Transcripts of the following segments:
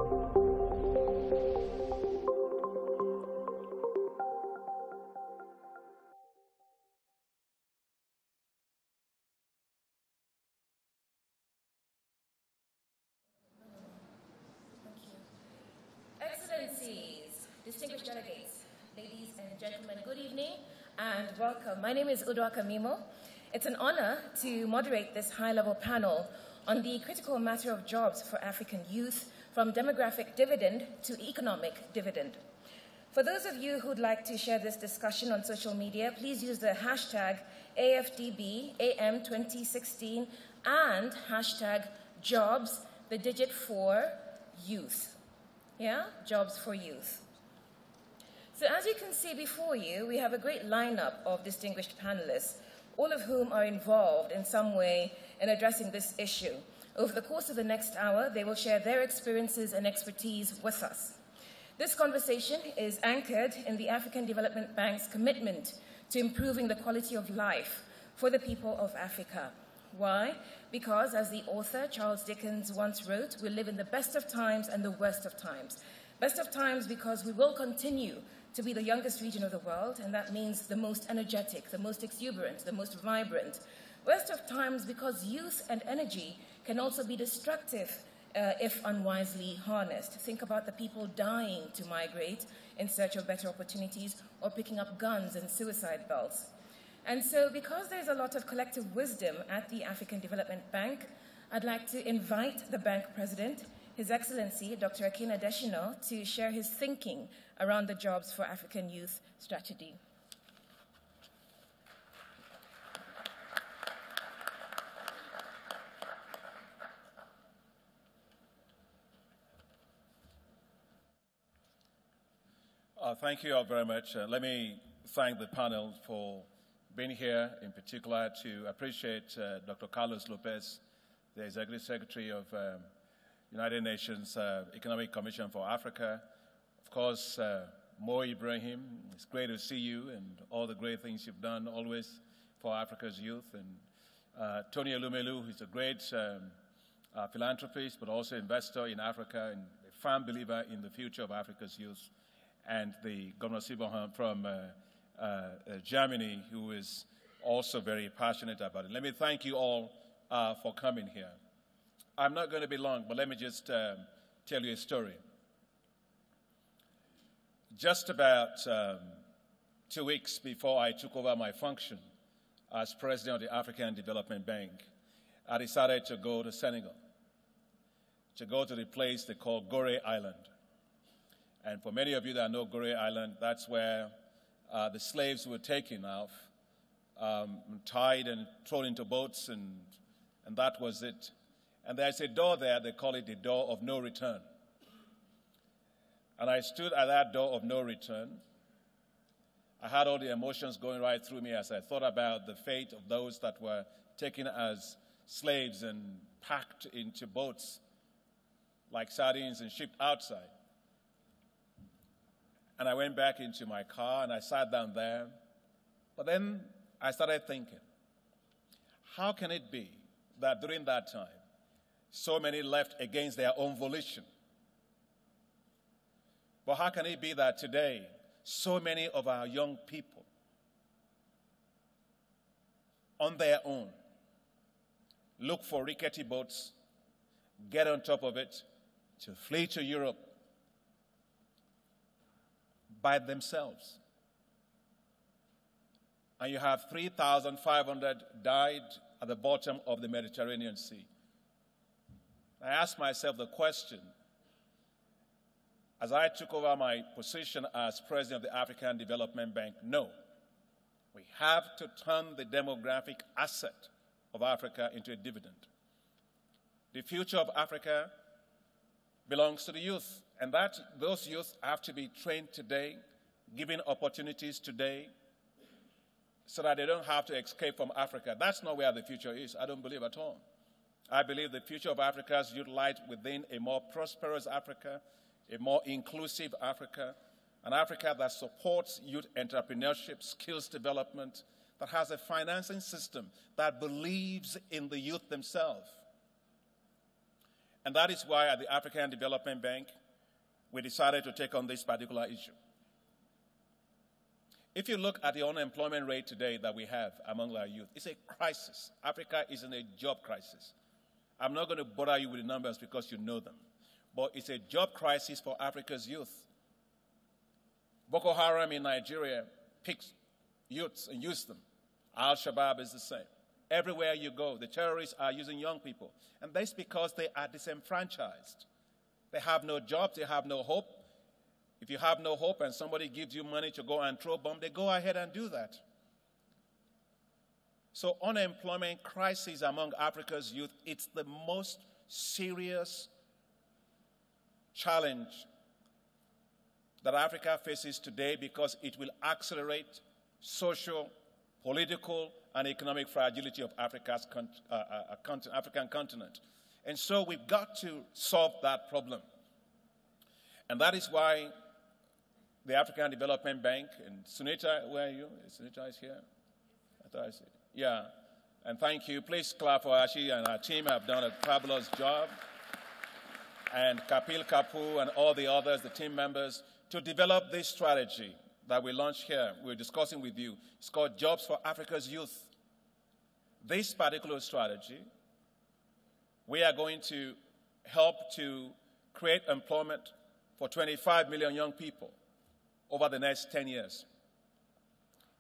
Excellencies, distinguished delegates, ladies and gentlemen, good evening and welcome. My name is Udoaka Mimo. It's an honor to moderate this high-level panel on the critical matter of jobs for African youth, from demographic dividend to economic dividend. For those of you who'd like to share this discussion on social media, please use the hashtag AFDBAM2016 and hashtag jobs, the digit 4, youth. Yeah, jobs for youth. So as you can see before you, we have a great lineup of distinguished panelists, all of whom are involved in some way in addressing this issue. Over the course of the next hour, they will share their experiences and expertise with us. This conversation is anchored in the African Development Bank's commitment to improving the quality of life for the people of Africa. Why? Because, as the author Charles Dickens once wrote, we live in the best of times and the worst of times. Best of times because we will continue to be the youngest region of the world, and that means the most energetic, the most exuberant, the most vibrant. Worst of times because youth and energy can also be destructive if unwisely harnessed. Think about the people dying to migrate in search of better opportunities or picking up guns and suicide belts. And so, because there's a lot of collective wisdom at the African Development Bank, I'd like to invite the bank president, His Excellency Dr. Akina Adesina, to share his thinking around the Jobs for African Youth strategy. Thank you all very much. Let me thank the panel for being here, in particular to appreciate Dr. Carlos Lopez, the Executive Secretary of United Nations Economic Commission for Africa. Of course, Mo Ibrahim, it's great to see you and all the great things you've done always for Africa's youth. And Tony Elumelu, who's a great philanthropist, but also investor in Africa and a firm believer in the future of Africa's youth. And the Governor Sibohan from Germany, who is also very passionate about it. Let me thank you all for coming here. I'm not going to be long, but let me just tell you a story. Just about 2 weeks before I took over my function as president of the African Development Bank, I decided to go to Senegal, to go to the place they call Gorée Island. And for many of you that know Gorée Island, that's where the slaves were taken off, tied and thrown into boats, and that was it. And there's a door there, they call it the door of no return. And I stood at that door of no return. I had all the emotions going right through me as I thought about the fate of those that were taken as slaves and packed into boats like sardines and shipped outside. And I went back into my car and I sat down there. But then I started thinking, how can it be that during that time, so many left against their own volition? But how can it be that today, so many of our young people, on their own, look for rickety boats, get on top of it, to flee to Europe, by themselves? And you have 3,500 died at the bottom of the Mediterranean Sea. I asked myself the question, as I took over my position as president of the African Development Bank, no. We have to turn the demographic asset of Africa into a dividend. The future of Africa belongs to the youth. And those youth have to be trained today, given opportunities today, so that they don't have to escape from Africa. That's not where the future is, I don't believe at all. I believe the future of Africa is utilized within a more prosperous Africa, a more inclusive Africa, an Africa that supports youth entrepreneurship, skills development, that has a financing system that believes in the youth themselves. And that is why at the African Development Bank, we decided to take on this particular issue. If you look at the unemployment rate today that we have among our youth, it's a crisis. Africa is in a job crisis. I'm not going to bother you with the numbers because you know them. But it's a job crisis for Africa's youth. Boko Haram in Nigeria picks youths and uses them. Al-Shabaab is the same. Everywhere you go, the terrorists are using young people. And that's because they are disenfranchised. They have no jobs, they have no hope. If you have no hope and somebody gives you money to go and throw a bomb, they go ahead and do that. So unemployment crisis among Africa's youth, it's the most serious challenge that Africa faces today because it will accelerate social, political, and economic fragility of Africa's African continent. And so we've got to solve that problem. And that is why the African Development Bank, and Sunita, where are you? Sunita is here? I thought I said, yeah. And thank you. Please clap for Ashi and our team have done a fabulous job. And Kapil Kapoor and all the others, the team members, to develop this strategy that we launched here, we're discussing with you. It's called Jobs for Africa's Youth. This particular strategy, we are going to help to create employment for 25 million young people over the next 10 years.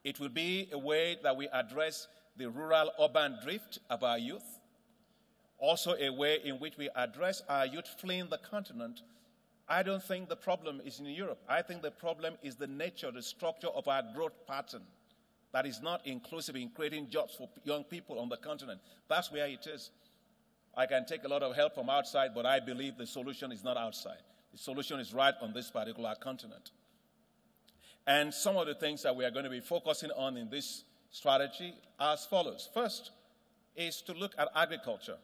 It will be a way that we address the rural-urban drift of our youth, also a way in which we address our youth fleeing the continent. I don't think the problem is in Europe. I think the problem is the nature, the structure of our growth pattern that is not inclusive in creating jobs for young people on the continent. That's where it is. I can take a lot of help from outside, but I believe the solution is not outside. The solution is right on this particular continent. And some of the things that we are going to be focusing on in this strategy are as follows. First is to look at agriculture,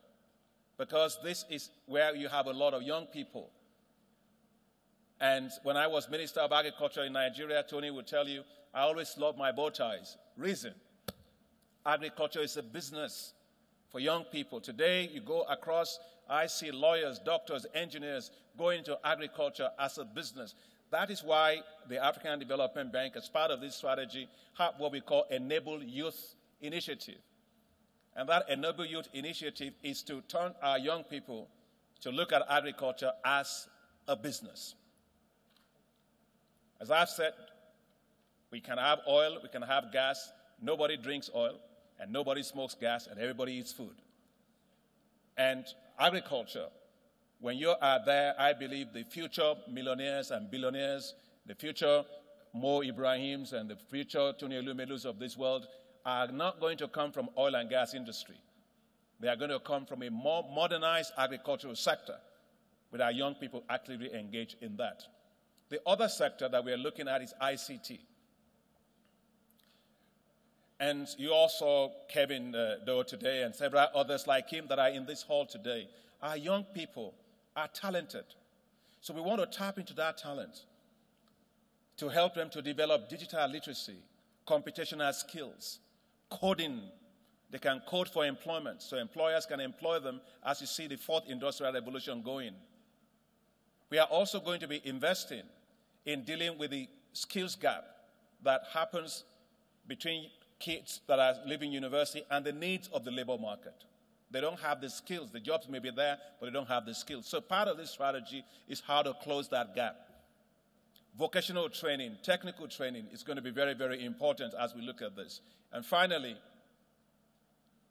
because this is where you have a lot of young people. And when I was Minister of Agriculture in Nigeria, Tony would tell you, I always loved my bow ties. Reason, agriculture is a business for young people. Today, you go across, I see lawyers, doctors, engineers go into agriculture as a business. That is why the African Development Bank, as part of this strategy, have what we call Enable Youth Initiative. And that Enable Youth Initiative is to turn our young people to look at agriculture as a business. As I've said, we can have oil, we can have gas. Nobody drinks oil, and nobody smokes gas, and everybody eats food. And agriculture, when you are there, I believe the future millionaires and billionaires, the future Mo Ibrahims and the future Tony Elumelus of this world are not going to come from oil and gas industry. They are going to come from a more modernized agricultural sector with our young people actively engaged in that. The other sector that we are looking at is ICT. And you all saw Kevin Doe today and several others like him that are in this hall today. Our young people are talented. So we want to tap into that talent to help them to develop digital literacy, computational skills, coding. They can code for employment, so employers can employ them as you see the fourth industrial revolution going. We are also going to be investing in dealing with the skills gap that happens between kids that are leaving university and the needs of the labor market. They don't have the skills. The jobs may be there, but they don't have the skills. So part of this strategy is how to close that gap. Vocational training, technical training is going to be very, very important as we look at this. And finally,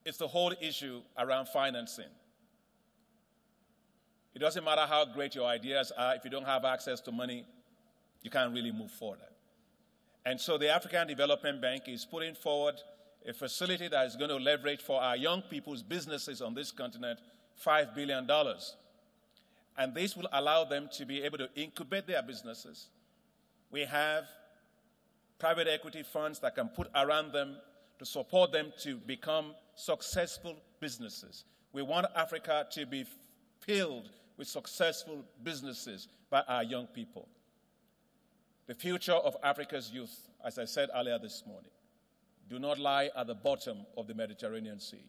it's the whole issue around financing. It doesn't matter how great your ideas are. If you don't have access to money, you can't really move forward. And so the African Development Bank is putting forward a facility that is going to leverage for our young people's businesses on this continent $5 billion. And this will allow them to be able to incubate their businesses. We have private equity funds that can put around them to support them to become successful businesses. We want Africa to be filled with successful businesses by our young people. The future of Africa's youth, as I said earlier this morning, do not lie at the bottom of the Mediterranean Sea.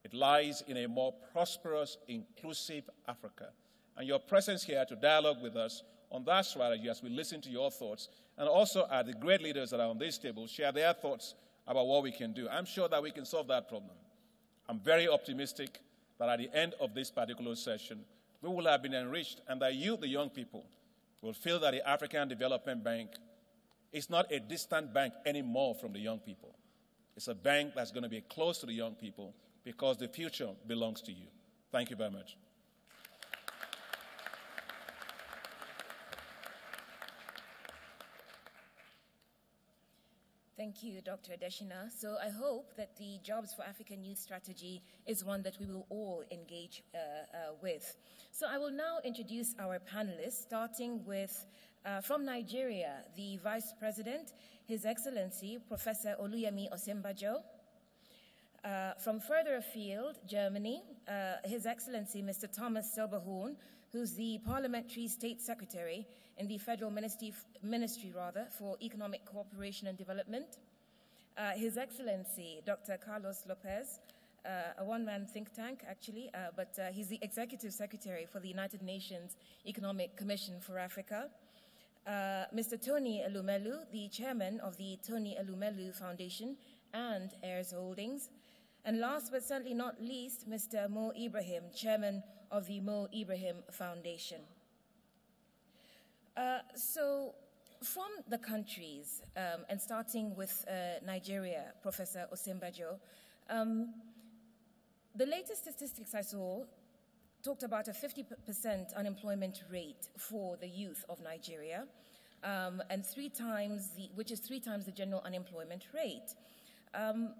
It lies in a more prosperous, inclusive Africa. And your presence here to dialogue with us on that strategy as we listen to your thoughts, and also as the great leaders that are on this table share their thoughts about what we can do. I'm sure that we can solve that problem. I'm very optimistic that at the end of this particular session, we will have been enriched, and that you, the young people, will feel that the African Development Bank is not a distant bank anymore from the young people. It's a bank that's going to be close to the young people because the future belongs to you. Thank you very much. Thank you, Dr. Adeshina. So I hope that the Jobs for African Youth strategy is one that we will all engage with. So I will now introduce our panelists, starting with, from Nigeria, the Vice President, His Excellency, Professor Oluyemi Osinbajo. From further afield, Germany, His Excellency, Mr. Thomas Silberhorn, who's the Parliamentary State Secretary in the Federal Ministry for Economic Cooperation and Development. His Excellency, Dr. Carlos Lopez, a one-man think tank, actually, but he's the Executive Secretary for the United Nations Economic Commission for Africa. Mr. Tony Elumelu, the Chairman of the Tony Elumelu Foundation and Heirs Holdings. And last but certainly not least, Mr. Mo Ibrahim, Chairman of the Mo Ibrahim Foundation. So from the countries, and starting with Nigeria, Professor Osinbajo, the latest statistics I saw talked about a 50% unemployment rate for the youth of Nigeria, and which is 3 times the general unemployment rate. How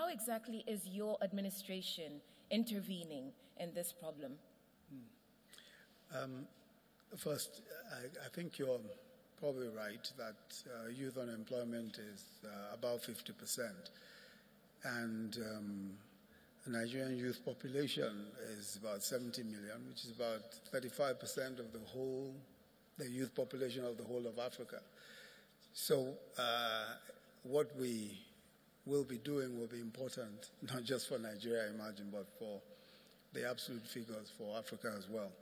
exactly is your administration intervening in this problem? First, I think you're probably right that youth unemployment is about 50%. And the Nigerian youth population is about 70 million, which is about 35% of the youth population of the whole of Africa. So what we will be doing will be important, not just for Nigeria, I imagine, but for the absolute figures for Africa as well.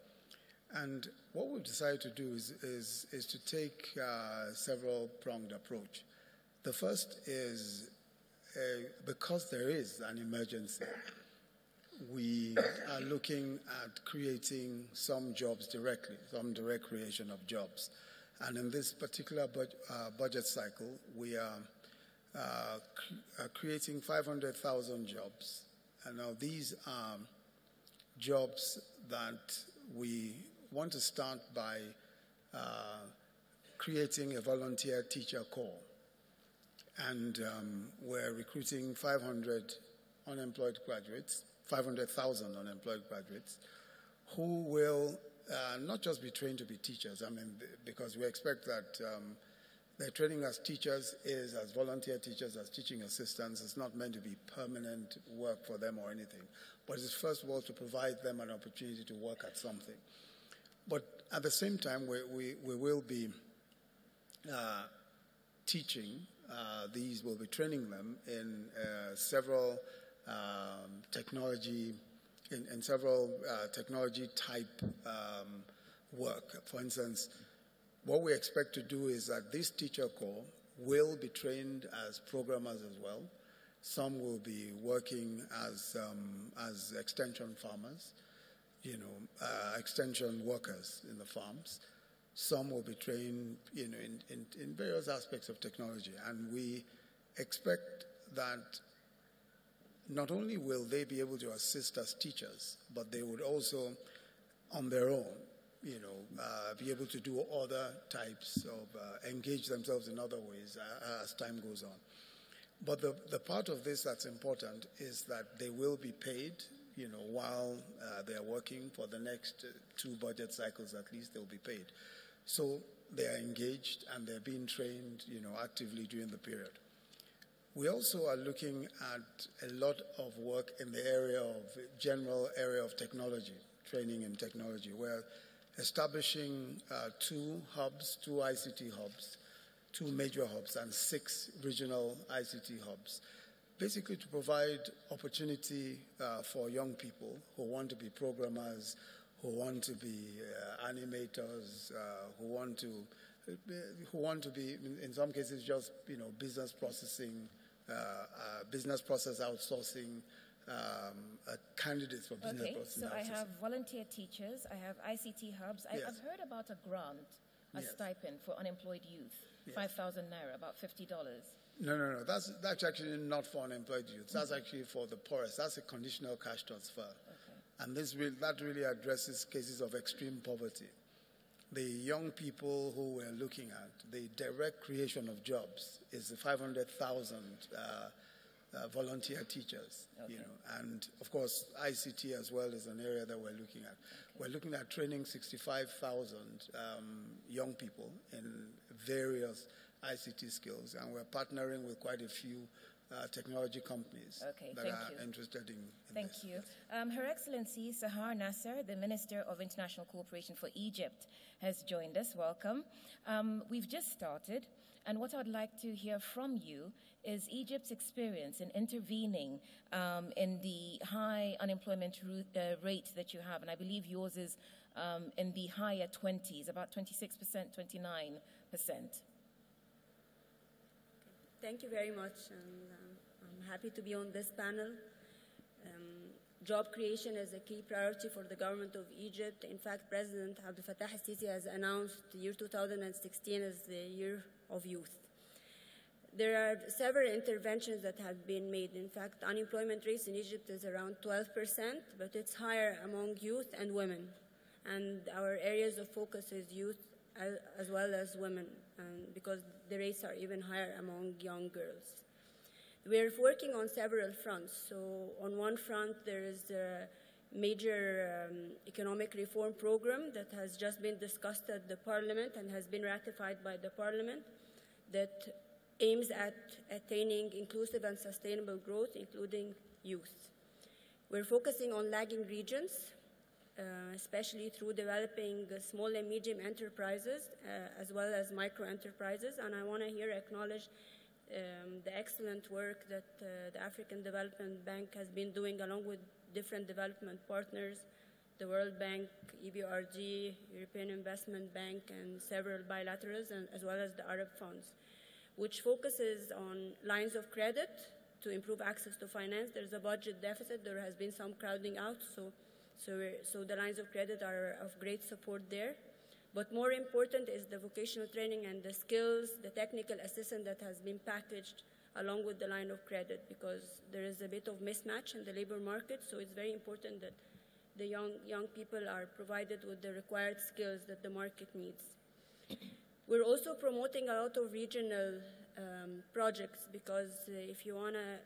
And what we've decided to do is to take a several-pronged approach. The first is, because there is an emergency, we are looking at creating some jobs directly, some direct creation of jobs. And in this particular budget cycle, we are creating 500,000 jobs. And now these are jobs that we want to start by creating a volunteer teacher corps. And we're recruiting 500,000 unemployed graduates who will not just be trained to be teachers, because we expect that their training as teachers is as volunteer teachers, as teaching assistants. It's not meant to be permanent work for them or anything, but it's first of all to provide them an opportunity to work at something. But at the same time, we will be teaching these, will be training them in several technology type work. For instance, what we expect to do is that this teacher corps will be trained as programmers as well. Some will be working as extension farmers, extension workers in the farms. Some will be trained, in various aspects of technology. And we expect that not only will they be able to assist as teachers, but they would also, on their own, be able to do other types of, engage themselves in other ways as time goes on. But the part of this that's important is that they will be paid, while they're working for the next 2 budget cycles at least, they'll be paid. So they're engaged and they're being trained, actively during the period. We also are looking at a lot of work in the general area of technology, training in technology. We're establishing 2 hubs, 2 ICT hubs, 2 major hubs, and 6 regional ICT hubs. basically to provide opportunity for young people who want to be programmers, who want to be animators, who want to be, in some cases, just business processing, business process outsourcing, candidates for business processing. Okay, so I have volunteer teachers, I have ICT hubs. I've heard about a grant, a stipend for unemployed youth, 5,000 naira, about $50. No. That's actually not for unemployed youth. That's actually for the poorest. That's a conditional cash transfer. Okay. And that really addresses cases of extreme poverty. The young people who we're looking at, the direct creation of jobs is the 500,000 volunteer teachers. Okay. And of course, ICT as well is an area that we're looking at. Okay. We're looking at training 65,000 young people in various ICT skills, and we're partnering with quite a few technology companies that are interested in Thank this. you. Her Excellency Sahar Nasser, the Minister of International Cooperation for Egypt, has joined us. Welcome. We've just started, and what I'd like to hear from you is Egypt's experience in intervening in the high unemployment rate that you have, and I believe yours is in the higher 20s, about 26%, 29%. Thank you very much, and I'm happy to be on this panel. Job creation is a key priority for the government of Egypt. In fact, President Abdel Fattah al-Sisi has announced the year 2016 as the year of youth. There are several interventions that have been made. In fact, unemployment rate in Egypt is around 12%, but it's higher among youth and women. And our areas of focus is youth as well as women, because the rates are even higher among young girls. We're working on several fronts. So on one front, there is a major economic reform program that has just been discussed at the Parliament and has been ratified by the Parliament that aims at attaining inclusive and sustainable growth, including youth. We're focusing on lagging regions, especially through developing small and medium enterprises as well as micro enterprises. And I want to here acknowledge the excellent work that the African Development Bank has been doing along with different development partners, the World Bank, EBRD, European Investment Bank, and several bilaterals, and as well as the Arab funds, which focuses on lines of credit to improve access to finance. There's a budget deficit. There has been some crowding out, so the lines of credit are of great support there. But more important is the vocational training and the skills, the technical assistance that has been packaged along with the line of credit, because there is a bit of mismatch in the labor market, so it's very important that the young people are provided with the required skills that the market needs. We're also promoting a lot of regional projects, because if you want to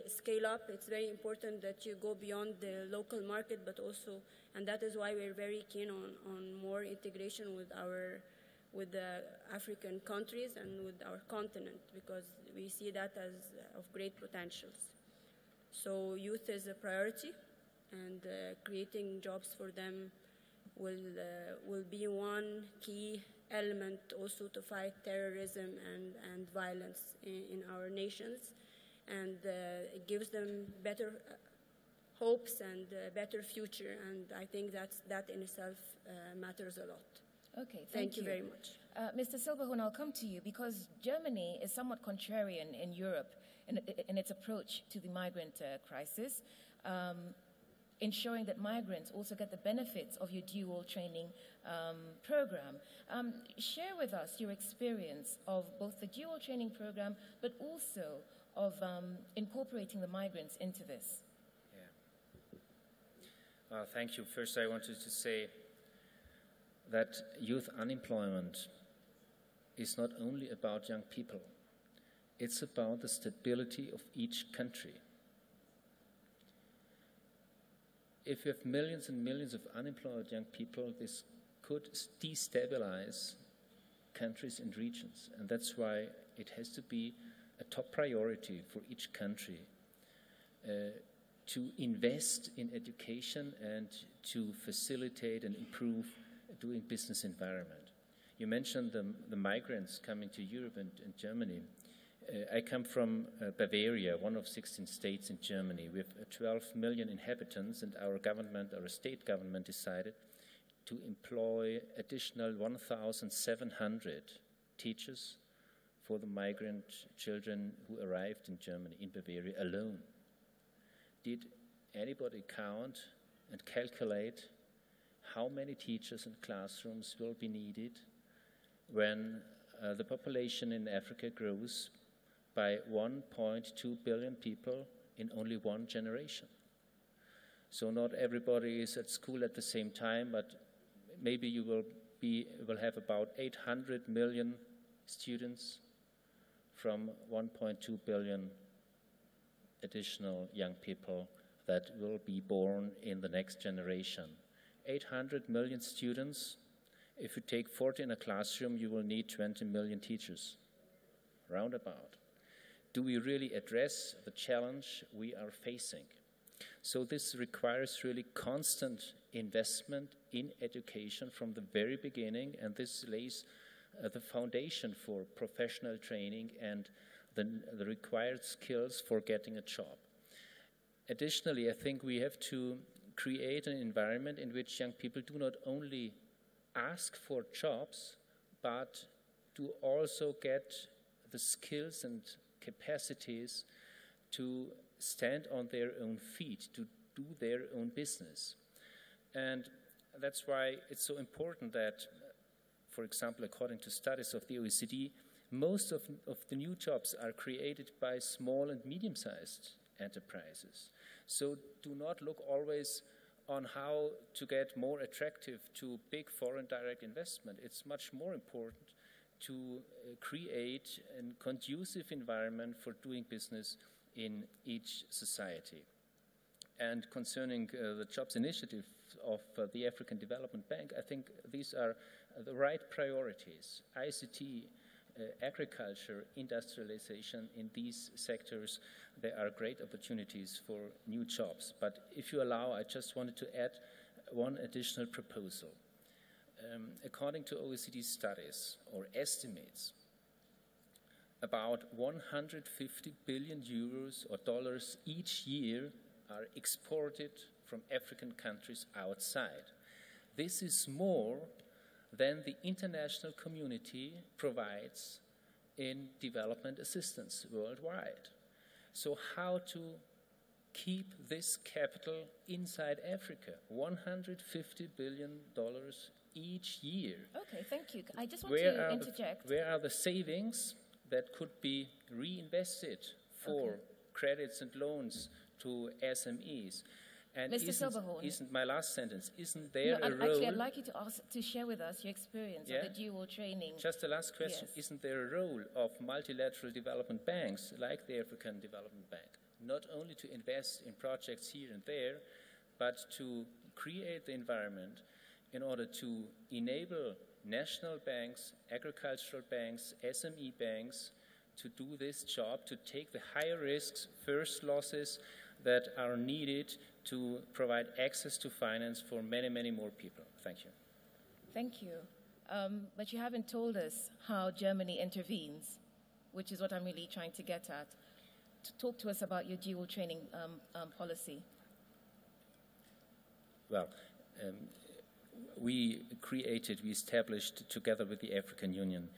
scale up, it's very important that you go beyond the local market, but also, and that is why we're very keen on more integration with the African countries and with our continent, because we see that as of great potentials. So youth is a priority, and creating jobs for them will be one key element also to fight terrorism and violence in our nations, and it gives them better hopes and a better future, and I think that in itself matters a lot. Okay, thank you very much. Mr. Silberhorn, I'll come to you, because Germany is somewhat contrarian in Europe in its approach to the migrant crisis, ensuring that migrants also get the benefits of your dual training program. Share with us your experience of both the dual training program, but also of incorporating the migrants into this. Yeah. Thank you. First, I wanted to say that youth unemployment is not only about young people. It's about the stability of each country. If you have millions and millions of unemployed young people, this could destabilize countries and regions. And that's why it has to be a top priority for each country to invest in education and to facilitate and improve doing business environment. You mentioned the migrants coming to Europe and Germany. I come from Bavaria, one of 16 states in Germany. We have 12 million inhabitants, and our government, our state government, decided to employ additional 1,700 teachers for the migrant children who arrived in Germany, in Bavaria alone. Did anybody count and calculate how many teachers and classrooms will be needed when the population in Africa grows by 1.2 billion people in only one generation? So not everybody is at school at the same time, but maybe you will have about 800 million students from 1.2 billion additional young people that will be born in the next generation. 800 million students. If you take 40 in a classroom, you will need 20 million teachers, roundabout. Do we really address the challenge we are facing? So this requires really constant investment in education from the very beginning, and this lays the foundation for professional training and the required skills for getting a job. Additionally, I think we have to create an environment in which young people do not only ask for jobs, but do also get the skills and capacities to stand on their own feet, to do their own business. And that's why it's so important that, for example, according to studies of the OECD, most of the new jobs are created by small and medium-sized enterprises. So do not look always on how to get more attractive to big foreign direct investment. It's much more important to create a conducive environment for doing business in each society. And concerning the jobs initiative of the African Development Bank, I think these are the right priorities. ICT, agriculture, industrialization, in these sectors, there are great opportunities for new jobs. But if you allow, I just wanted to add one additional proposal. According to OECD studies or estimates, about 150 billion euros or dollars each year are exported from African countries outside. This is more than the international community provides in development assistance worldwide. So how to keep this capital inside Africa? $150 billion each year. Okay, thank you. I just want to interject. Where are the savings that could be reinvested for credits and loans to SMEs? And Mr. Silberhorn. Isn't my last sentence? Isn't there a role? Actually, I'd like you to share with us your experience of the dual training. Just the last question. Yes. Isn't there a role of multilateral development banks like the African Development Bank, not only to invest in projects here and there, but to create the environment in order to enable national banks, agricultural banks, SME banks to do this job, to take the higher risks, first losses that are needed to provide access to finance for many, many more people. Thank you. Thank you. But you haven't told us how Germany intervenes, which is what I'm really trying to get at. Talk to us about your dual training policy. Well, we established together with the African Union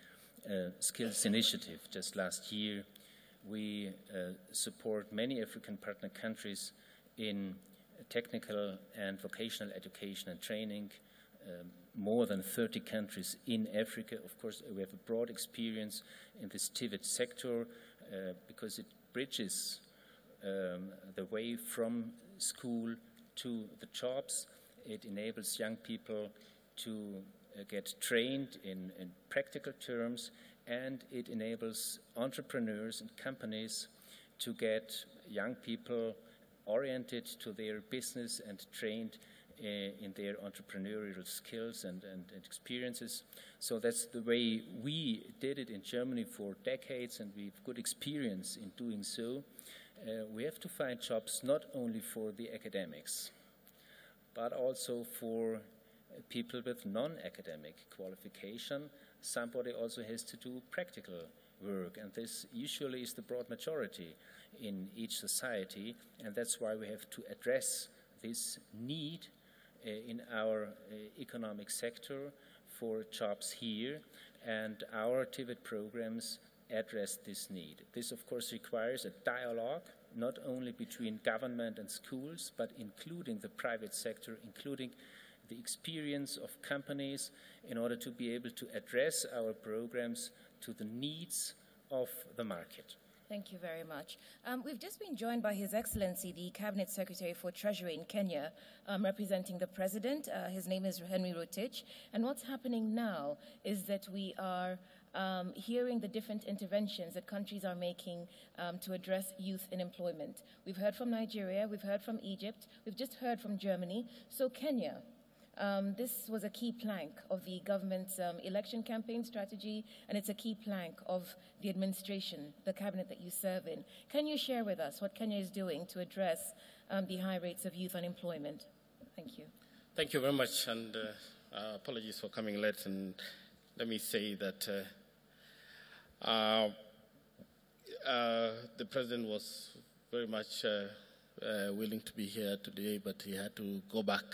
Skills Initiative just last year. We support many African partner countries in technical and vocational education and training, more than 30 countries in Africa. Of course, we have a broad experience in this TVET sector because it bridges the way from school to the jobs. It enables young people to get trained in practical terms, and it enables entrepreneurs and companies to get young people oriented to their business and trained in their entrepreneurial skills and experiences. So that's the way we did it in Germany for decades, and we have good experience in doing so. We have to find jobs not only for the academics, but also for people with non-academic qualification. Somebody also has to do practical work, and this usually is the broad majority in each society, and that's why we have to address this need in our economic sector for jobs here, and our Dividend programs address this need. This, of course, requires a dialogue, not only between government and schools, but including the private sector, including the experience of companies, in order to be able to address our programs to the needs of the market. Thank you very much. We've just been joined by His Excellency, the Cabinet Secretary for Treasury in Kenya, representing the President. His name is Henry Rotich. And what's happening now is that we are hearing the different interventions that countries are making to address youth unemployment. We've heard from Nigeria, we've heard from Egypt, we've just heard from Germany. So Kenya, this was a key plank of the government's election campaign strategy, and it's a key plank of the administration, the cabinet that you serve in. Can you share with us what Kenya is doing to address the high rates of youth unemployment? Thank you. Thank you very much, and apologies for coming late. And let me say that the President was very much willing to be here today, but he had to go back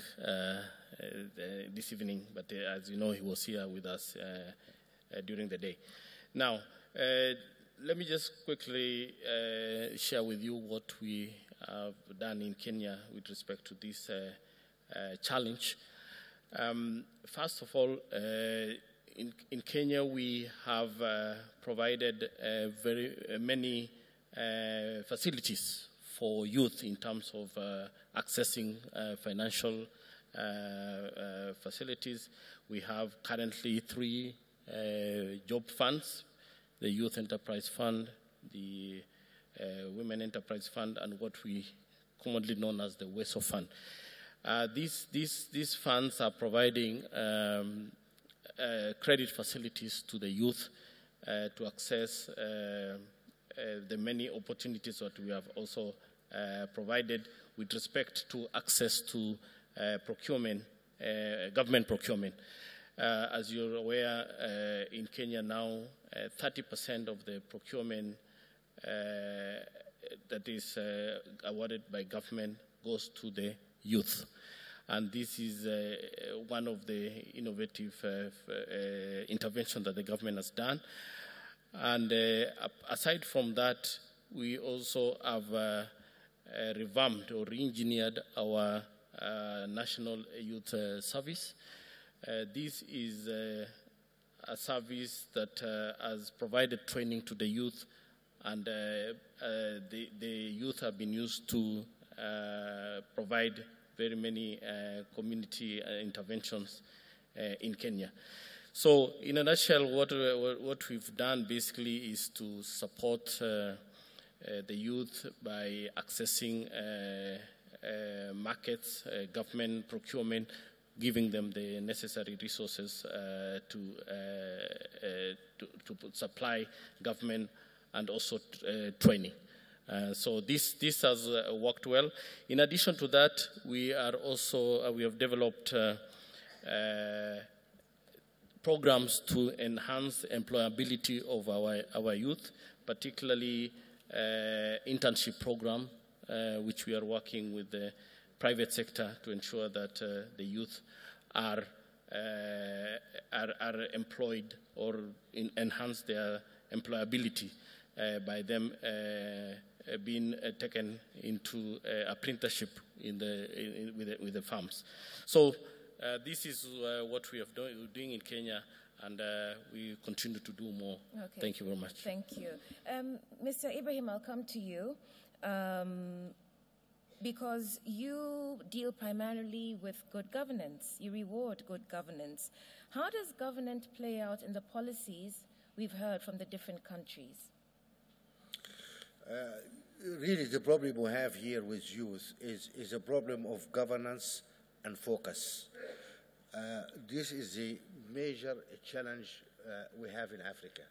this evening. But as you know, he was here with us during the day. Now, let me just quickly share with you what we have done in Kenya with respect to this challenge. First of all, in Kenya, we have provided very many facilities for youth in terms of accessing financial facilities. We have currently 3 job funds: the Youth Enterprise Fund, the Women Enterprise Fund, and what we commonly known as the WESO Fund. These funds are providing credit facilities to the youth to access the many opportunities that we have also provided with respect to access to procurement, government procurement. As you're aware, in Kenya now, 30% of the procurement that is awarded by government goes to the youth. And this is one of the innovative interventions that the government has done. And aside from that, we also have revamped or re-engineered our National Youth Service. This is a service that has provided training to the youth, and the youth have been used to provide very many community interventions in Kenya. So, in a nutshell, what we've done basically is to support the youth by accessing markets, government procurement, giving them the necessary resources to supply government, and also training. So this has worked well. In addition to that, we have developed programs to enhance employability of our youth, particularly internship program, which we are working with the private sector to ensure that the youth are employed or enhance their employability by them being taken into apprenticeship with the farms. So this is what we are doing in Kenya, and we continue to do more. Okay. Thank you very much. Thank you. Mr. Ibrahim, I'll come to you. Because you deal primarily with good governance. You reward good governance. How does governance play out in the policies we've heard from the different countries? Really, the problem we have here with youth is a problem of governance and focus. This is the major challenge we have in Africa.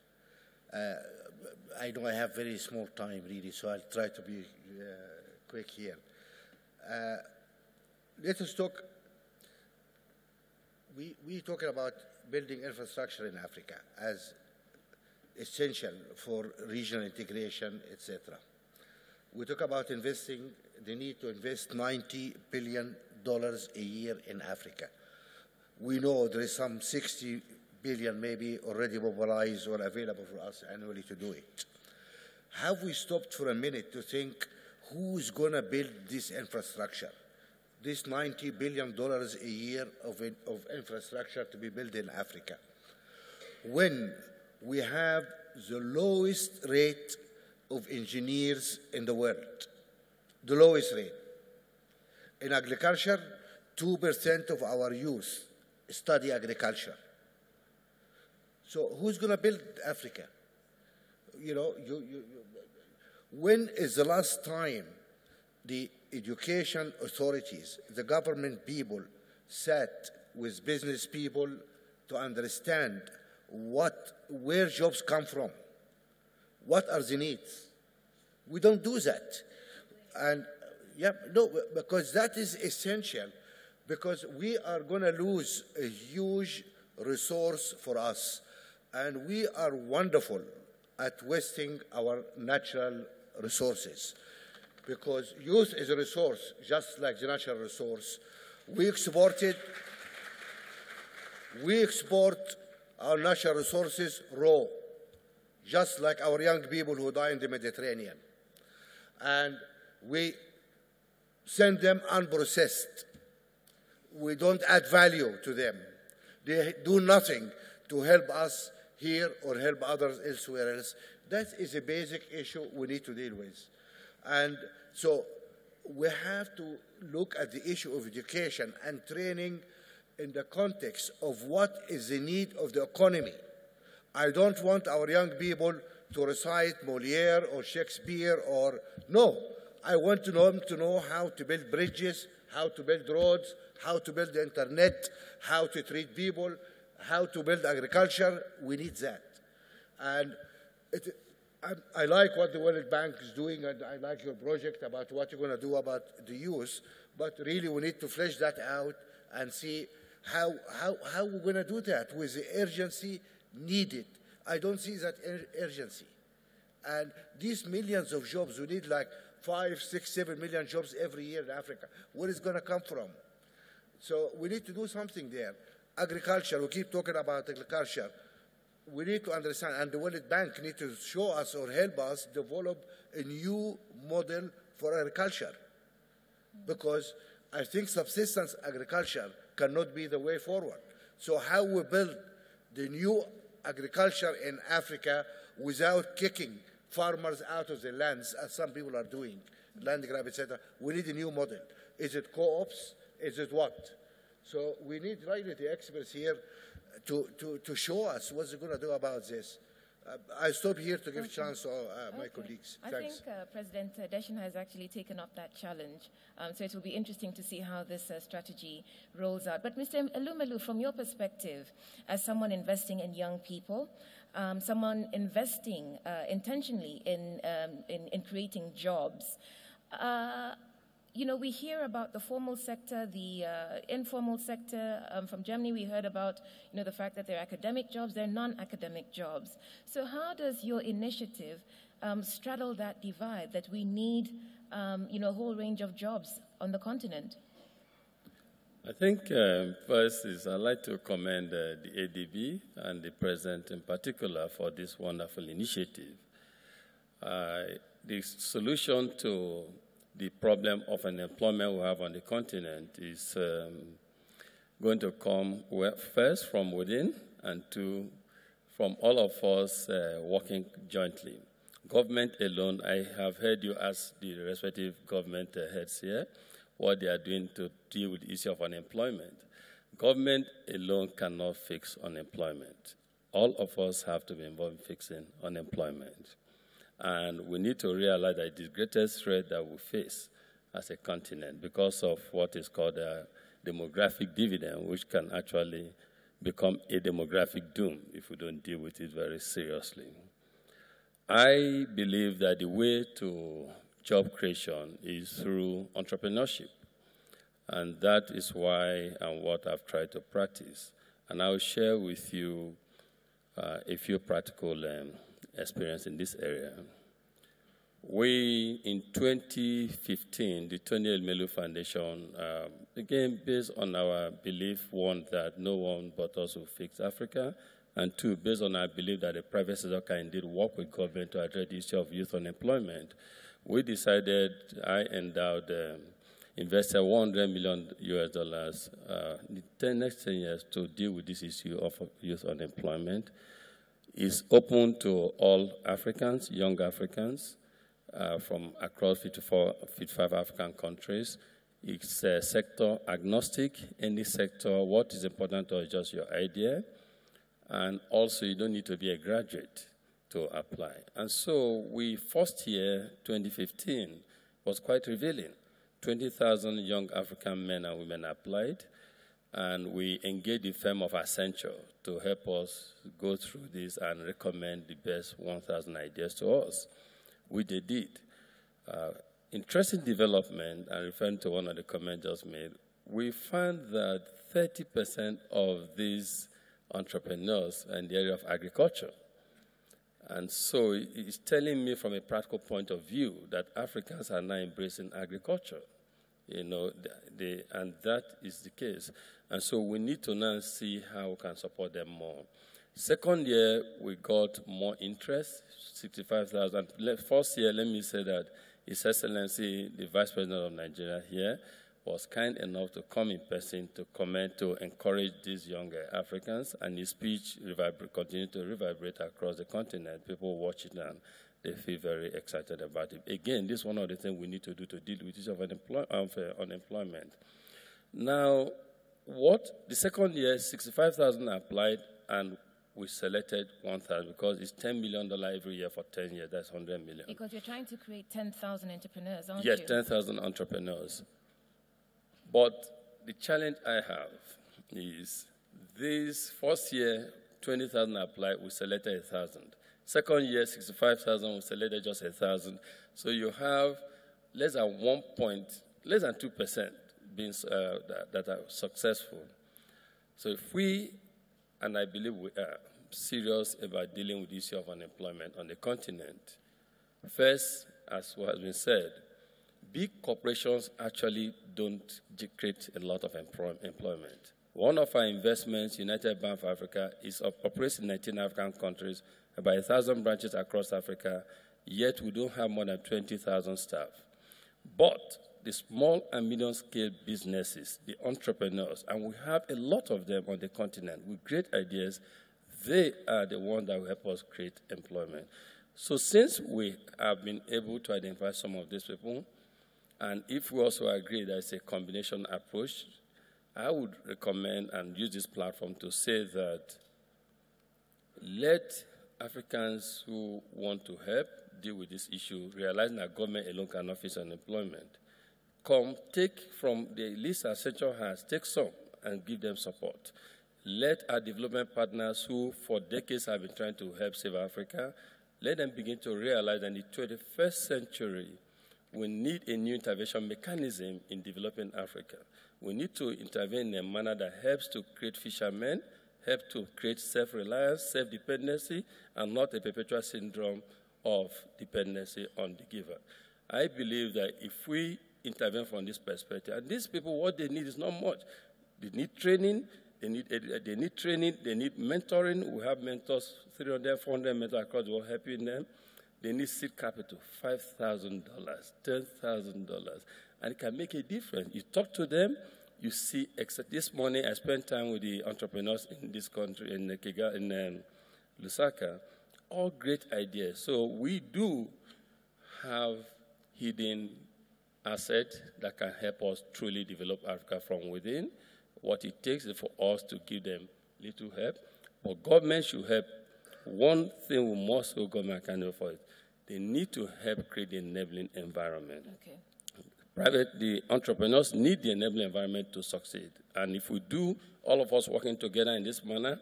I know I have very small time, really, so I'll try to be quick here. Let us talk. We're talking about building infrastructure in Africa as essential for regional integration, etc. We talk about investing, the need to invest $90 billion a year in Africa. We know there is some 60 billion maybe already mobilized or available for us annually to do it. Have we stopped for a minute to think who's going to build this infrastructure? This $90 billion a year of infrastructure to be built in Africa. When we have the lowest rate of engineers in the world, the lowest rate. In agriculture, 2% of our youth study agriculture. So who's going to build Africa? You know, when is the last time the education authorities, the government people, sat with business people to understand where jobs come from? What are the needs? We don't do that. And yeah, no, because that is essential, because we are going to lose a huge resource for us. And we are wonderful at wasting our natural resources, because youth is a resource, just like the natural resource. We export our natural resources raw, just like our young people who die in the Mediterranean. And we send them unprocessed. We don't add value to them. They do nothing to help us here or help others elsewhere else. That is a basic issue we need to deal with. And so we have to look at the issue of education and training in the context of what is the need of the economy. I don't want our young people to recite Molière or Shakespeare or, no. I want them to know how to build bridges, how to build roads, how to build the internet, how to treat people, how to build agriculture. We need that. And I like what the World Bank is doing, and I like your project about what you're going to do about the youth, but really we need to flesh that out and see how we're going to do that with the urgency needed. I don't see that urgency. And these millions of jobs, we need like 5, 6, 7 million jobs every year in Africa. Where is it going to come from? So we need to do something there. Agriculture, we keep talking about agriculture. We need to understand, and the World Bank needs to show us or help us develop a new model for agriculture. Because I think subsistence agriculture cannot be the way forward. So how we build the new agriculture in Africa without kicking farmers out of the lands, as some people are doing, land grab, etc. We need a new model. Is it co-ops? Is it what? So we need really the experts here to show us what's going to do about this. I stop here to give a chance to my colleagues. Thanks. I think President Deshina has actually taken up that challenge. So it will be interesting to see how this strategy rolls out. But Mr. Elumelu, from your perspective, as someone investing in young people, someone investing intentionally in creating jobs, you know, we hear about the formal sector, the informal sector. From Germany, we heard about, you know, the fact that there are academic jobs, there are non-academic jobs. So how does your initiative straddle that divide that we need, you know, a whole range of jobs on the continent? I think first is I'd like to commend the ADB and the President in particular for this wonderful initiative. The solution to the problem of unemployment we have on the continent is going to come first from within and from all of us working jointly. Government alone, I have heard you ask the respective government heads here what they are doing to deal with the issue of unemployment. Government alone cannot fix unemployment. All of us have to be involved in fixing unemployment. And we need to realize that the greatest threat that we face as a continent because of what is called a demographic dividend, which can actually become a demographic doom if we don't deal with it very seriously. I believe that the way to job creation is through entrepreneurship. And that is why and what I've tried to practice. And I'll share with you a few practical experience in this area. We, in 2015, the Tony Elmelu Foundation, again, based on our belief, one, that no one but us will fix Africa, and two, based on our belief that the private sector can indeed work with government to address the issue of youth unemployment, we decided, I endowed, invested $100 million the next 10 years to deal with this issue of youth unemployment. It's open to all Africans, young Africans, from across 55 African countries. It's sector agnostic. Any sector, what is important to us is just your idea. And also, you don't need to be a graduate to apply. And so, first year, 2015, was quite revealing. 20,000 young African men and women applied, and we engaged the firm of Accenture to help us go through this and recommend the best 1,000 ideas to us, which they did. Interesting development, and referring to one of the comments just made, we found that 30% of these entrepreneurs are in the area of agriculture. And so it's telling me from a practical point of view that Africans are now embracing agriculture, and that is the case. And so we need to now see how we can support them more. Second year, we got more interest, 65,000. First year, let me say that His Excellency, the Vice President of Nigeria here, was kind enough to come in person to comment, to encourage these younger Africans, and his speech continued to reverberate across the continent. People watch it and they feel very excited about it. Again, this is one of the things we need to do to deal with the issue of unemployment. Now, the second year, 65,000 applied, and we selected 1,000 because it's $10 million every year for 10 years. That's $100 million. Because you're trying to create 10,000 entrepreneurs, aren't you? Yes, 10,000 entrepreneurs. But the challenge I have is this first year, 20,000 applied, we selected 1,000. Second year, 65,000, we selected just 1,000. So you have less than 2% being that are successful. So if we, and I believe we are, serious about dealing with the issue of unemployment on the continent, first, as what has been said, big corporations actually don't create a lot of employment. One of our investments, United Bank for Africa, operates in 19 African countries, about 1,000 branches across Africa, yet we don't have more than 20,000 staff. But the small and medium-scale businesses, the entrepreneurs, and we have a lot of them on the continent with great ideas, they are the ones that will help us create employment. So since we have been able to identify some of these people, and if we also agree that it's a combination approach, I would recommend and use this platform to say that let Africans who want to help deal with this issue, realizing that government alone cannot fix unemployment, take from the list Accenture has, take some and give them support. Let our development partners who for decades have been trying to help save Africa, let them begin to realize that in the 21st century, we need a new intervention mechanism in developing Africa. We need to intervene in a manner that helps to create fishermen, help to create self-reliance, self-dependency, and not a perpetual syndrome of dependency on the giver. I believe that if we intervene from this perspective, and these people, what they need is not much. They need training, they need mentoring. We have mentors, 300, 400 mentors across the world helping them. They need seed capital, $5,000, $10,000, and it can make a difference. You talk to them, you see, this morning I spent time with the entrepreneurs in this country, in Lusaka, all great ideas. So we do have hidden assets that can help us truly develop Africa from within. What it takes is for us to give them little help, but government should help. One thing we must hold government accountable for it. They need to help create the enabling environment. Okay. The entrepreneurs need the enabling environment to succeed. And if we do, all of us working together in this manner,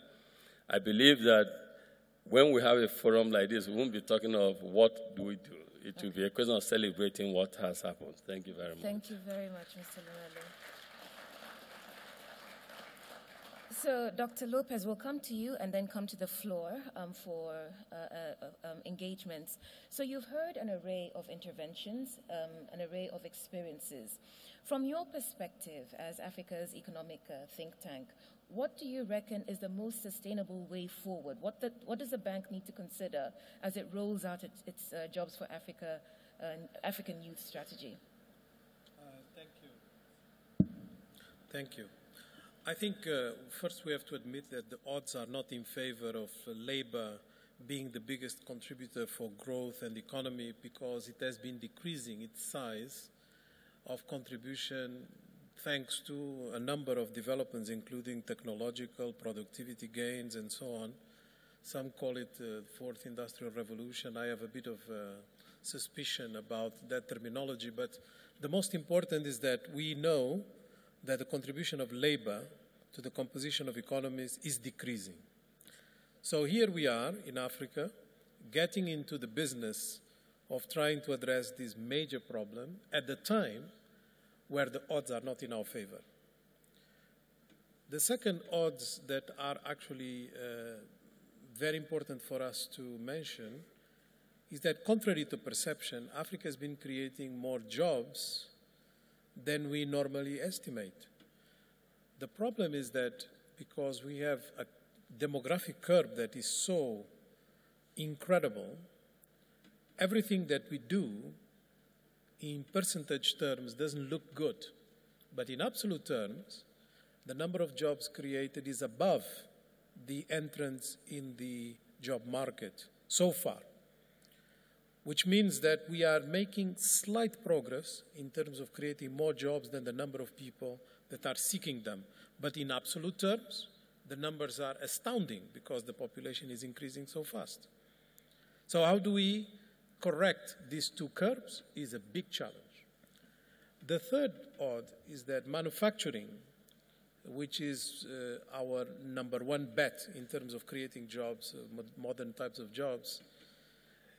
I believe that when we have a forum like this, we won't be talking of what do we do. It will be a question of celebrating what has happened. Thank you very much. Thank you very much, Mr. Lumelu. So, Dr. Lopez, we'll come to you and then come to the floor for engagements. So you've heard an array of interventions, an array of experiences. From your perspective as Africa's economic think tank, what do you reckon is the most sustainable way forward? What does the bank need to consider as it rolls out its Jobs for Africa, African youth strategy? Thank you. Thank you. I think first we have to admit that the odds are not in favor of labor being the biggest contributor for growth and economy, because it has been decreasing its size of contribution thanks to a number of developments, including technological, productivity gains, and so on. Some call it the fourth industrial revolution. I have a bit of suspicion about that terminology, but the most important is that we know that the contribution of labor to the composition of economies is decreasing. So here we are in Africa, getting into the business of trying to address this major problem at the time where the odds are not in our favor. The second odds that are actually very important for us to mention is that, contrary to perception, Africa has been creating more jobs than we normally estimate. The problem is that because we have a demographic curve that is so incredible, everything that we do in percentage terms doesn't look good. But in absolute terms, the number of jobs created is above the entrance in the job market so far, which means that we are making slight progress in terms of creating more jobs than the number of people that are seeking them. But in absolute terms, the numbers are astounding because the population is increasing so fast. So how do we correct these two curves is a big challenge. The third odd is that manufacturing, which is our number one bet in terms of creating jobs, modern types of jobs,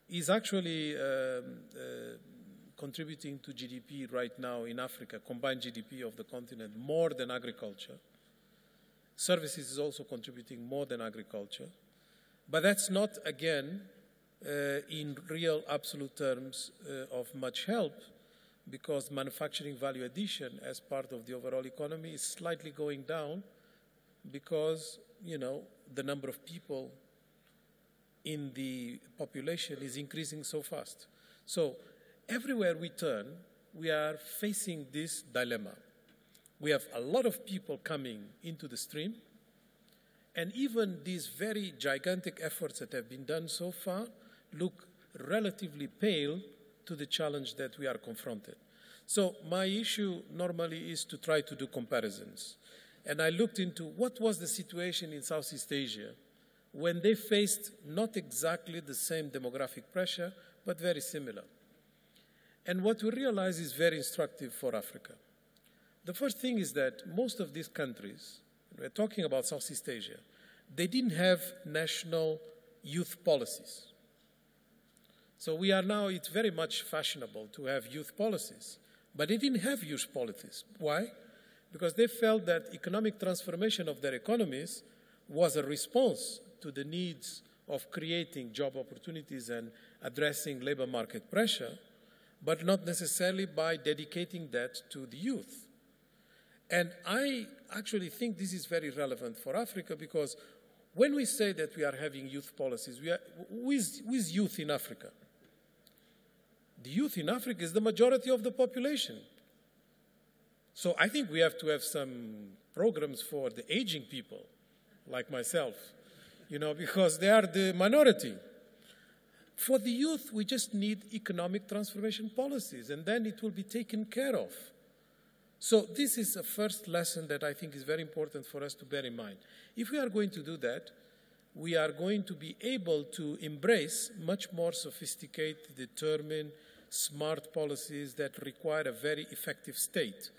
is actually contributing to GDP right now in Africa, combined GDP of the continent, more than agriculture. Services is also contributing more than agriculture. But that's not, again, in real absolute terms of much help, because manufacturing value addition as part of the overall economy is slightly going down because, the number of people in the population is increasing so fast. So everywhere we turn, we are facing this dilemma. We have a lot of people coming into the stream, and even these very gigantic efforts that have been done so far look relatively pale to the challenge that we are confronted. So my issue normally is to try to do comparisons. And I looked into what was the situation in Southeast Asia when they faced not exactly the same demographic pressure, but very similar. And what we realize is very instructive for Africa. The first thing is that most of these countries, we're talking about Southeast Asia, they didn't have national youth policies. So we are now, it's very much fashionable to have youth policies, but they didn't have youth policies. Why? Because they felt that economic transformation of their economies was a response to the needs of creating job opportunities and addressing labor market pressure, but not necessarily by dedicating that to the youth. And I actually think this is very relevant for Africa, because when we say that we are having youth policies, who is youth in Africa? The youth in Africa is the majority of the population. So I think we have to have some programs for the aging people, like myself, because they are the minority. For the youth, we just need economic transformation policies, and then it will be taken care of. So this is a first lesson that I think is very important for us to bear in mind. If we are going to do that, we are going to be able to embrace much more sophisticated, determined, smart policies that require a very effective state.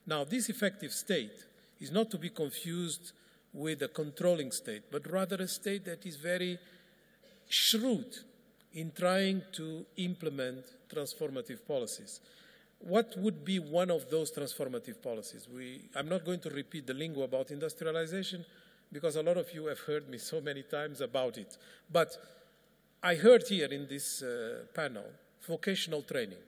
Now, this effective state is not to be confused with a controlling state, but rather a state that is very shrewd in trying to implement transformative policies. what would be one of those transformative policies? I'm not going to repeat the lingo about industrialization because a lot of you have heard me so many times about it. But I heard here in this panel vocational training.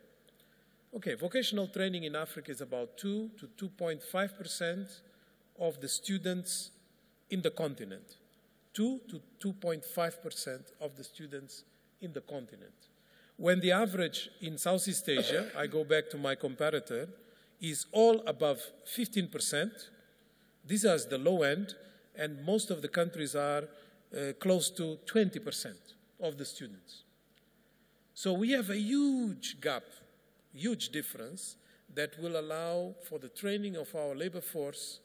Okay, vocational training in Africa is about 2 to 2.5% of the students in the continent. 2 to 2.5% of the students in the continent. When the average in Southeast Asia, I go back to my comparator, is all above 15%. These are the low end, and most of the countries are close to 20% of the students. So we have a huge gap, huge difference that will allow for the training of our labor force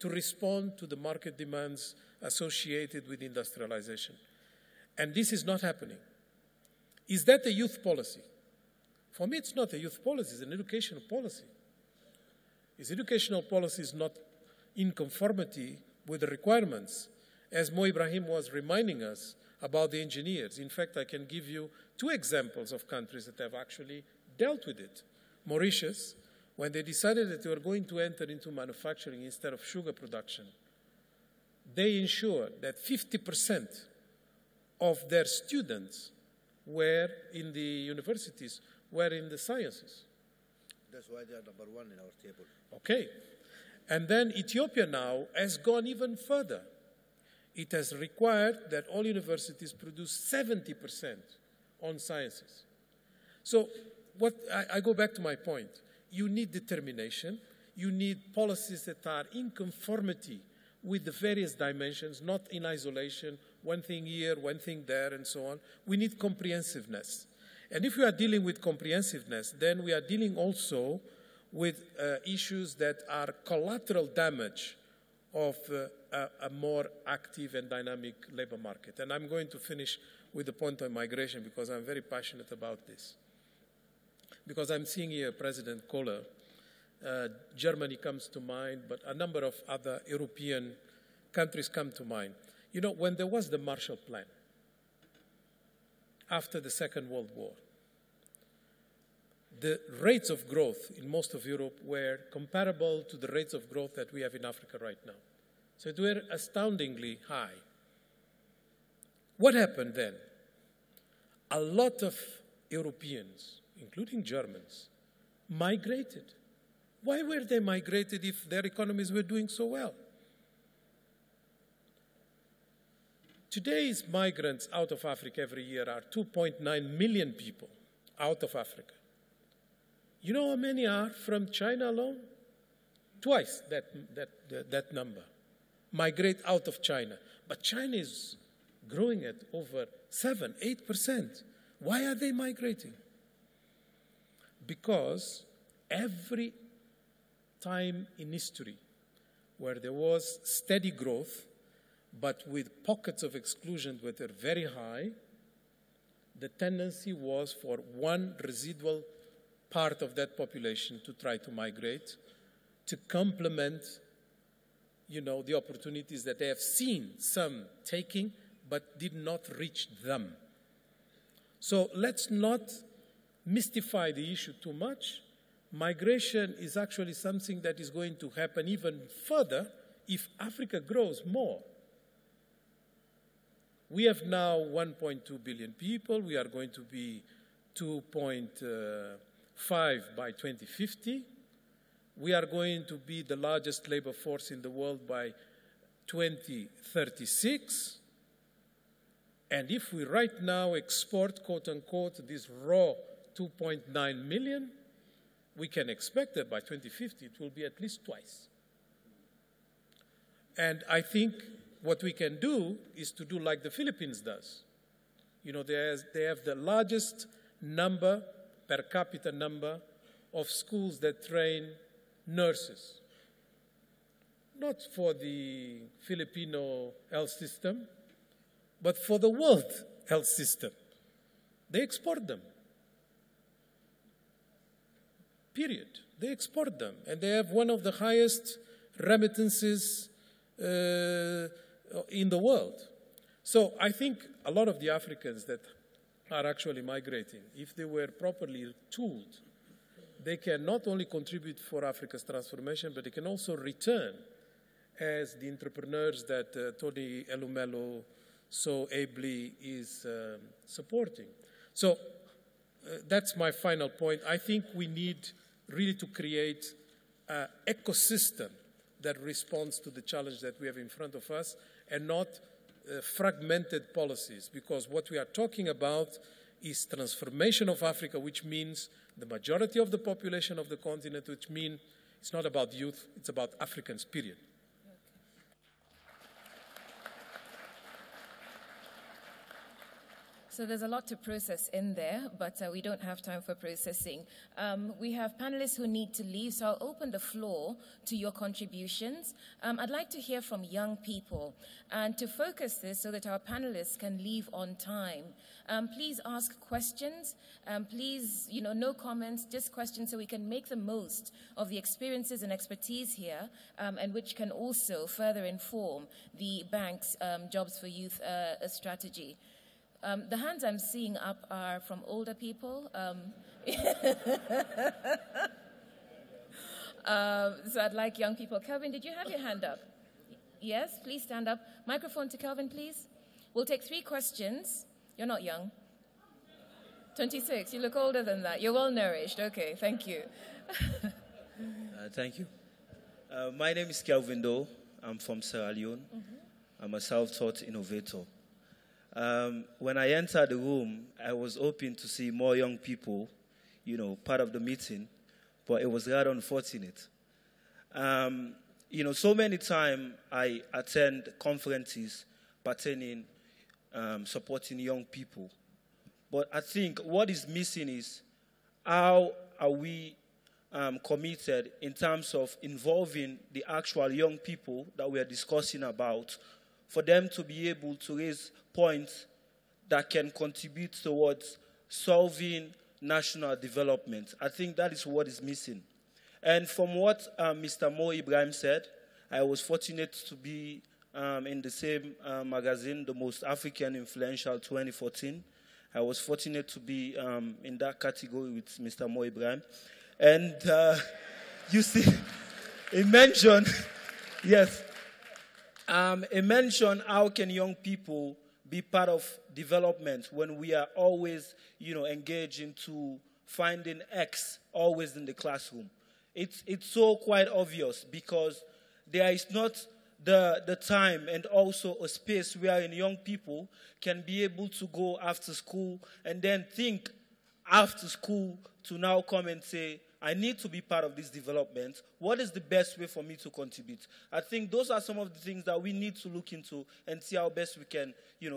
to respond to the market demands associated with industrialization. And this is not happening. Is that a youth policy? For me, it's not a youth policy, it's an educational policy. Its educational policy is not in conformity with the requirements, as Mo Ibrahim was reminding us about the engineers. In fact, I can give you 2 examples of countries that have actually dealt with it. Mauritius, when they decided that they were going to enter into manufacturing instead of sugar production, they ensured that 50% of their students were in the universities, were in the sciences. That's why they are number 1 in our table. Okay. And then Ethiopia now has gone even further. It has required that all universities produce 70% on sciences. So I go back to my point. You need determination. You need policies that are in conformity with the various dimensions, not in isolation, one thing here, one thing there, and so on. We need comprehensiveness. And if we are dealing with comprehensiveness, then we are dealing also with issues that are collateral damage of a more active and dynamic labor market. And I'm going to finish with the point on migration because I'm very passionate about this. Because I'm seeing here President Kohler. Germany comes to mind, but a number of other European countries come to mind. You know, when there was the Marshall Plan, after the Second World War, the rates of growth in most of Europe were comparable to the rates of growth that we have in Africa right now. So it were astoundingly high. What happened then? A lot of Europeans, including Germans, migrated. Why were they migrated if their economies were doing so well? Today's migrants out of Africa every year are 2.9 million people out of Africa. You know how many are from China alone? Twice that number migrate out of China. But China is growing at over 7–8%. Why are they migrating? Because every time in history where there was steady growth, but with pockets of exclusion that are very high, the tendency was for one residual part of that population to try to migrate, to complement, you know, the opportunities that they have seen some taking, but did not reach them. So let's not mystify the issue too much. Migration is actually something that is going to happen even further if Africa grows more. We have now 1.2 billion people. We are going to be 2.5 by 2050. We are going to be the largest labor force in the world by 2036. And if we right now export, quote unquote, this raw 2.9 million, we can expect that by 2050 it will be at least twice. And I think what we can do is to do like the Philippines does. You know, they have the largest number, per capita number, of schools that train nurses. Not for the Filipino health system, but for the world health system. They export them. Period. They export them. And they have one of the highest remittances in the world. So I think a lot of the Africans that are actually migrating, if they were properly tooled they can not only contribute for Africa's transformation, but they can also return as the entrepreneurs that Tony Elumelu so ably is supporting. So that's my final point. I think we need really to create an ecosystem that responds to the challenge that we have in front of us, and not fragmented policies, because what we are talking about is transformation of Africa, which means the majority of the population of the continent, which means it's not about youth, it's about Africans, period. So there's a lot to process in there, but we don't have time for processing. We have panelists who need to leave, so I'll open the floor to your contributions. I'd like to hear from young people, and to focus this so that our panelists can leave on time. Please ask questions. Please, no comments, just questions, so we can make the most of the experiences and expertise here, and which can also further inform the bank's Jobs for Youth strategy. The hands I'm seeing up are from older people. So I'd like young people. Kelvin, did you have your hand up? Yes, please stand up. Microphone to Kelvin, please. We'll take 3 questions. You're not young. 26, you look older than that. You're well nourished. Okay, thank you. Thank you. My name is Kelvin Doe. I'm from Sierra Leone. I'm a self-taught innovator. When I entered the room, I was hoping to see more young people, part of the meeting, but it was rather unfortunate. So many times I attend conferences pertaining supporting young people, but I think what is missing is how are we committed in terms of involving the actual young people that we are discussing about, for them to be able to raise points that can contribute towards solving national development. I think that is what is missing. And from what Mr. Mo Ibrahim said, I was fortunate to be in the same magazine, The Most African Influential 2014. I was fortunate to be in that category with Mr. Mo Ibrahim. And you see, he mentioned, yes, he mentioned how can young people be part of development when we are always, engaged into finding X always in the classroom. It's so quite obvious, because there is not the time and also a space wherein young people can be able to go after school and then think after school to now come and say, I need to be part of this development. What is the best way for me to contribute? I think those are some of the things that we need to look into and see how best we can,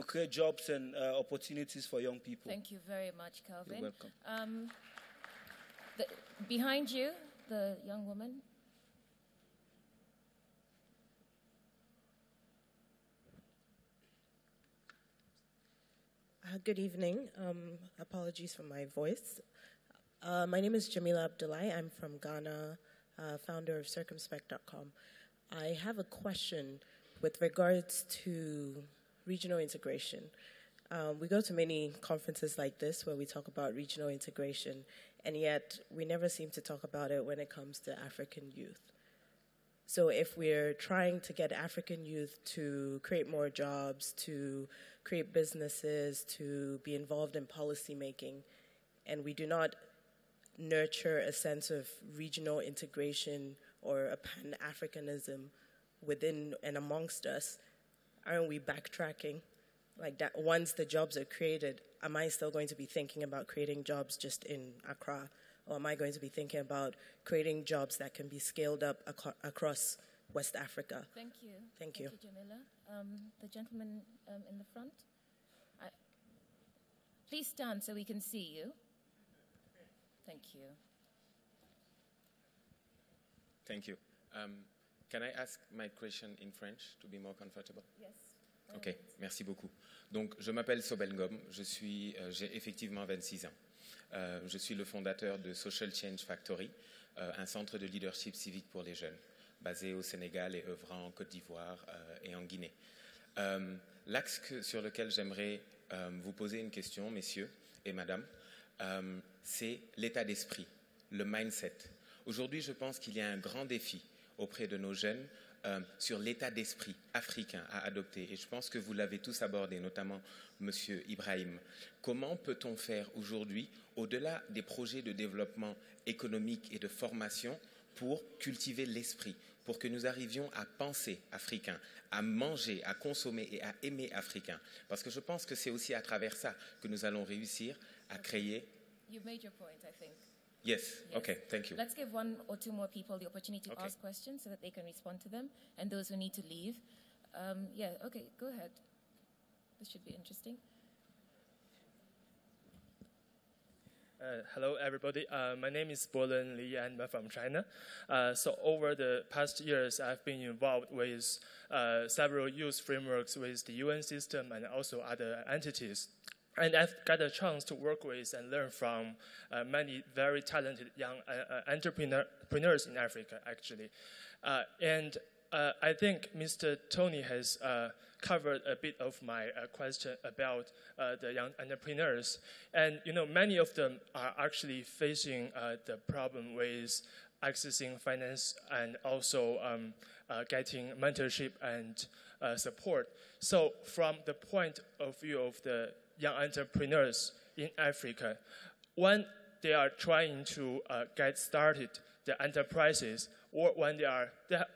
create jobs and opportunities for young people. Thank you very much, Kelvin. You're welcome. Behind you, the young woman. Good evening. Apologies for my voice. My name is Jamila Abdullahi. I'm from Ghana, founder of Circumspect.com. I have a question with regards to regional integration. We go to many conferences like this where we talk about regional integration, and yet we never seem to talk about it when it comes to African youth. So if we're trying to get African youth to create more jobs, to create businesses, to be involved in policy making, and we do not nurture a sense of regional integration or a Pan-Africanism within and amongst us, aren't we backtracking? Like that, once the jobs are created, am I still going to be thinking about creating jobs just in Accra? Or am I going to be thinking about creating jobs that can be scaled up across West Africa? Thank you. Thank you. Thank you, Jamila. The gentleman in the front. Please stand so we can see you. Thank you. Thank you. Can I ask my question in French to be more comfortable? Yes. Ok, merci beaucoup. Donc, je m'appelle Sobel Ngom, j'ai effectivement 26 ans. Je suis le fondateur de Social Change Factory, un centre de leadership civique pour les jeunes, basé au Sénégal et œuvrant en Côte d'Ivoire et en Guinée. L'axe sur lequel j'aimerais vous poser une question, messieurs et madame, c'est l'état d'esprit le mindset. Aujourd'hui, je pense qu'il y a un grand défi auprès de nos jeunes sur l'état d'esprit africain à adopter. Et je pense que vous l'avez tous abordé, notamment M. Ibrahim. Comment peut-on faire aujourd'hui, au-delà des projets de développement économique et de formation, pour cultiver l'esprit, pour que nous arrivions à penser africain, à manger, à consommer et à aimer africain? Parce que je pense que c'est aussi à travers ça que nous allons réussir à créer... You've made your point, I think. Yes. Okay, thank you. Let's give one or two more people the opportunity to Okay. ask questions so that they can respond to them, and those who need to leave. Yeah, okay, go ahead. This should be interesting. Hello, everybody. My name is Bolan Li, and I'm from China. So over the past years, I've been involved with several youth frameworks with the UN system and also other entities. And I've got a chance to work with and learn from many very talented young entrepreneurs in Africa, actually. And I think Mr. Tony has covered a bit of my question about the young entrepreneurs. And, you know, many of them are actually facing the problem with accessing finance and also getting mentorship and support. So from the point of view of the young entrepreneurs in Africa, when they are trying to get started the enterprises, or when they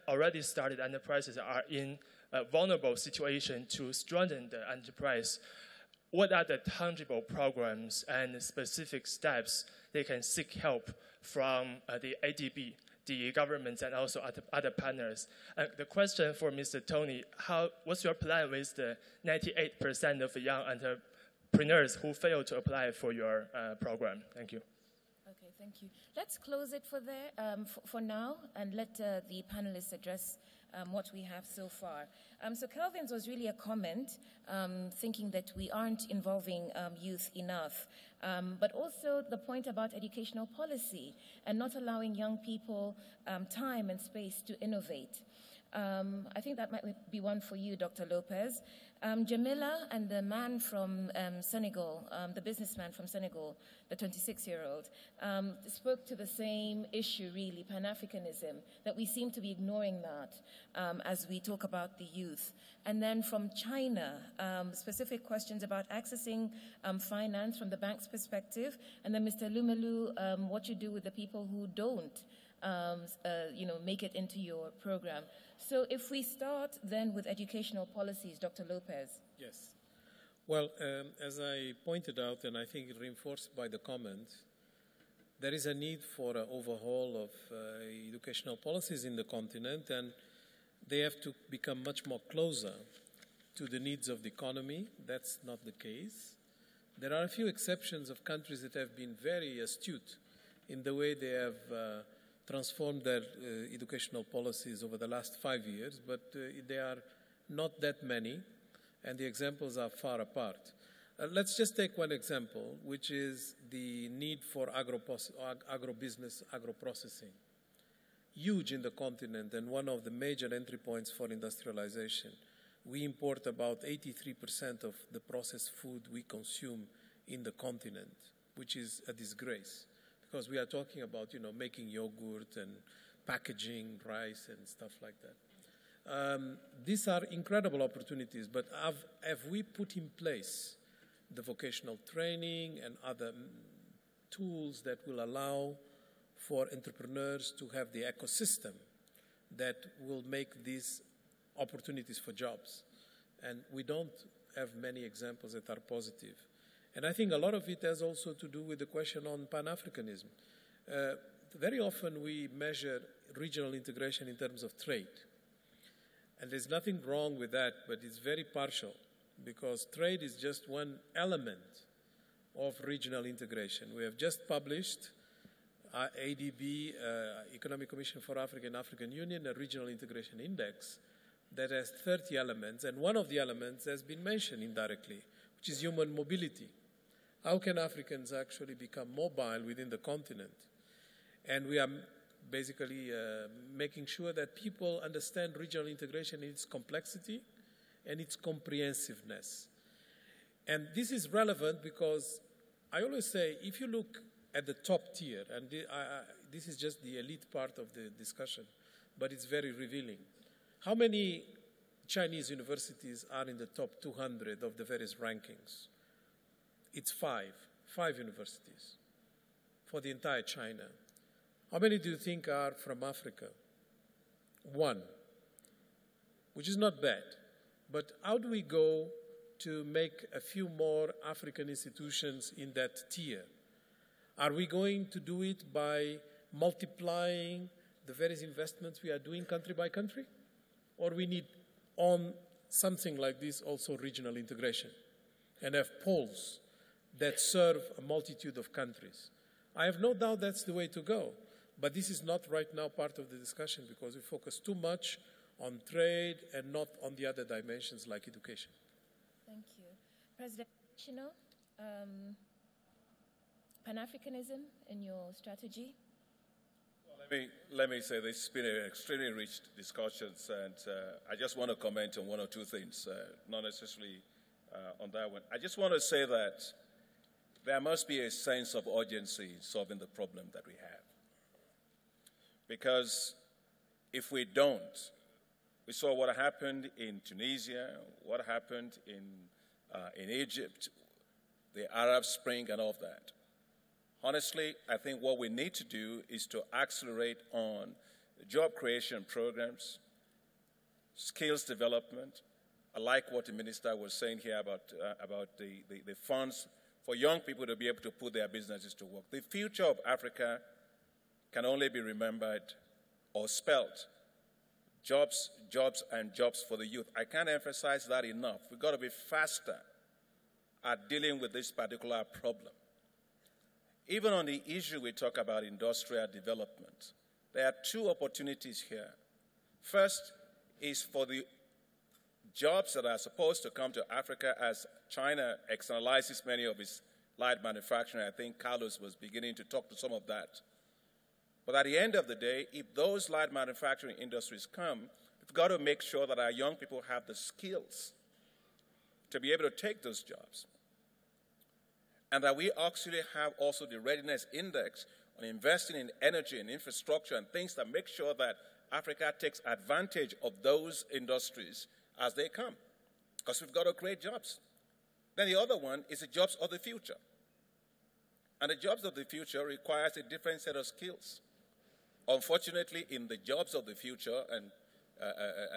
already started enterprises are in a vulnerable situation to strengthen the enterprise, what are the tangible programs and specific steps they can seek help from the ADB, the governments, and also other partners? And the question for Mr. Tony, what's your plan with the 98% of young entrepreneurs who fail to apply for your program? Thank you. Okay, thank you. Let's close it for now, and let the panelists address what we have so far. So Kelvin's was really a comment, thinking that we aren't involving youth enough, but also the point about educational policy and not allowing young people time and space to innovate. I think that might be one for you, Dr. Lopez. Jamila and the man from Senegal, the businessman from Senegal, the 26-year-old, spoke to the same issue, really, Pan-Africanism, that we seem to be ignoring that as we talk about the youth. And then from China, specific questions about accessing finance from the bank's perspective. And then Mr. Lumelu, what you do with the people who don't make it into your program. So if we start then with educational policies, Dr. Lopez. Yes. Well, as I pointed out, and I think reinforced by the comment, there is a need for an overhaul of educational policies in the continent, and they have to become much more closer to the needs of the economy. That's not the case. There are a few exceptions of countries that have been very astute in the way they have transformed their educational policies over the last 5 years, but they are not that many, and the examples are far apart. Let's just take one example, which is the need for agro-business, agro-processing. Huge in the continent and one of the major entry points for industrialization. We import about 83% of the processed food we consume in the continent, which is a disgrace. Because we are talking about, making yogurt and packaging rice and stuff like that. These are incredible opportunities, but have we put in place the vocational training and other tools that will allow for entrepreneurs to have the ecosystem that will make these opportunities for jobs? And we don't have many examples that are positive. And I think a lot of it has also to do with the question on Pan-Africanism. Very often we measure regional integration in terms of trade. And there's nothing wrong with that, but it's very partial, because trade is just one element of regional integration. We have just published ADB, Economic Commission for Africa and African Union, a regional integration index that has 30 elements, and one of the elements has been mentioned indirectly, which is human mobility. How can Africans actually become mobile within the continent? And we are basically making sure that people understand regional integration in its complexity and its comprehensiveness. And this is relevant because I always say, if you look at the top tier, and this is just the elite part of the discussion, but it's very revealing. How many Chinese universities are in the top 200 of the various rankings? It's five universities for the entire China. How many do you think are from Africa? One, which is not bad. But how do we go to make a few more African institutions in that tier? Are we going to do it by multiplying the various investments we are doing country by country? Or we need on something like this also regional integration and have poles that serve a multitude of countries? I have no doubt that's the way to go. But this is not right now part of the discussion because we focus too much on trade and not on the other dimensions like education. Thank you. President Chino, Pan-Africanism in your strategy? Well, let me say this has been an extremely rich discussions, and I just want to comment on one or two things, not necessarily on that one. I just want to say that there must be a sense of urgency in solving the problem that we have. Because if we don't, we saw what happened in Tunisia, what happened in Egypt, the Arab Spring and all of that. Honestly, I think what we need to do is to accelerate on job creation programs, skills development. I like what the minister was saying here about the funds for young people to be able to put their businesses to work. The future of Africa can only be remembered or spelt. Jobs, jobs, and jobs for the youth. I can't emphasize that enough. We've got to be faster at dealing with this particular problem. Even on the issue we talk about industrial development, there are two opportunities here. First is for the jobs that are supposed to come to Africa as China externalizes many of its light manufacturing. I think Carlos was beginning to talk to some of that. But at the end of the day, if those light manufacturing industries come, we've got to make sure that our young people have the skills to be able to take those jobs. And that we actually have also the readiness index on investing in energy and infrastructure and things that make sure that Africa takes advantage of those industries as they come. Because we've got to create jobs. Then the other one is the jobs of the future. And the jobs of the future requires a different set of skills. Unfortunately, in the jobs of the future, and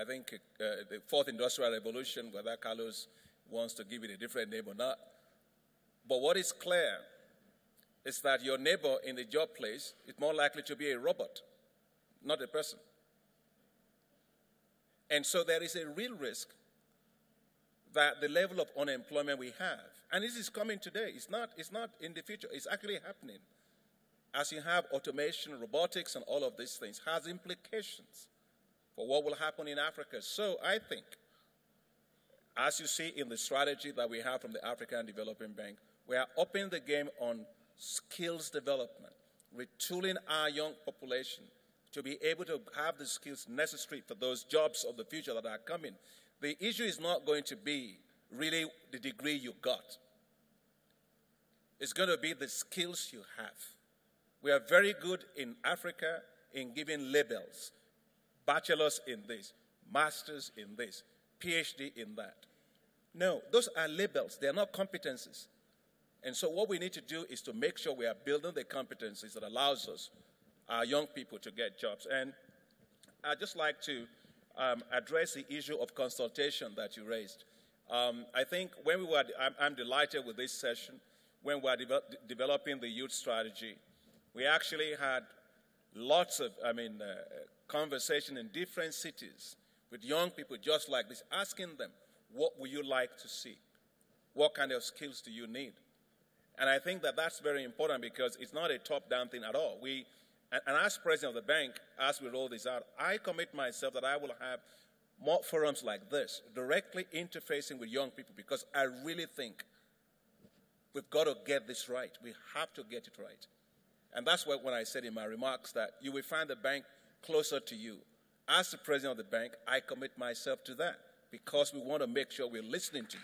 I think the fourth industrial revolution, whether Carlos wants to give it a different name or not, but what is clear is that your neighbor in the job place is more likely to be a robot, not a person. And so there is a real risk that the level of unemployment we have, and this is coming today, it's not in the future, it's actually happening. As you have automation, robotics, and all of these things, has implications for what will happen in Africa. So I think, as you see in the strategy that we have from the African Development Bank, we are upping the game on skills development, retooling our young population to be able to have the skills necessary for those jobs of the future that are coming. The issue is not going to be really the degree you got. It's going to be the skills you have. We are very good in Africa in giving labels. Bachelor's in this, master's in this, PhD in that. No, those are labels. They are not competencies. And so what we need to do is to make sure we are building the competencies that allows us, our young people, to get jobs. And I'd just like to address the issue of consultation that you raised. I think when we were, I'm delighted with this session, when we were developing the youth strategy, we actually had lots of, conversation in different cities with young people just like this, asking them, what would you like to see? What kind of skills do you need? And I think that that's very important because it's not a top-down thing at all. And as president of the bank, as we roll this out, I commit myself that I will have more forums like this, directly interfacing with young people, because I really think we've got to get this right. We have to get it right. And that's what when I said in my remarks that you will find the bank closer to you. As the president of the bank, I commit myself to that because we want to make sure we're listening to you.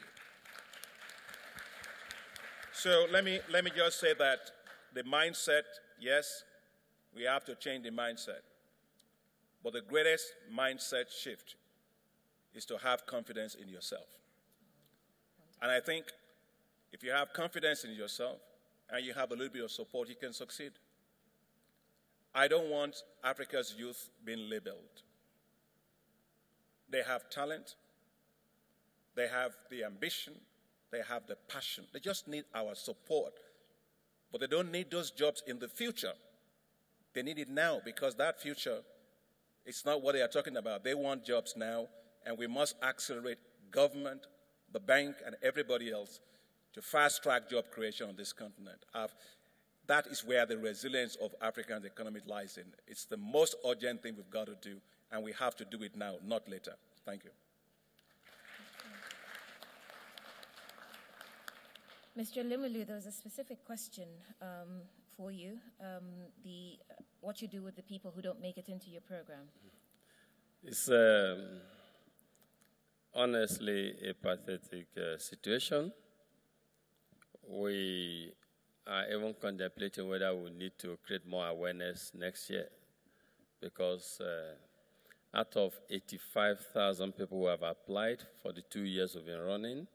So let me just say that the mindset, yes, we have to change the mindset. But the greatest mindset shift is to have confidence in yourself. And I think if you have confidence in yourself and you have a little bit of support, you can succeed. I don't want Africa's youth being labeled. They have talent, they have the ambition, they have the passion. They just need our support. But they don't need those jobs in the future. They need it now, because that future is not what they are talking about. They want jobs now, and we must accelerate government, the bank, and everybody else to fast-track job creation on this continent. That is where the resilience of Africa's economy lies in. It's the most urgent thing we've got to do, and we have to do it now, not later. Thank you. Mr. Limulu, there was a specific question for you, what you do with the people who don't make it into your program. It's honestly a pathetic situation. We are even contemplating whether we need to create more awareness next year, because out of 85,000 people who have applied for the 2 years we've been running,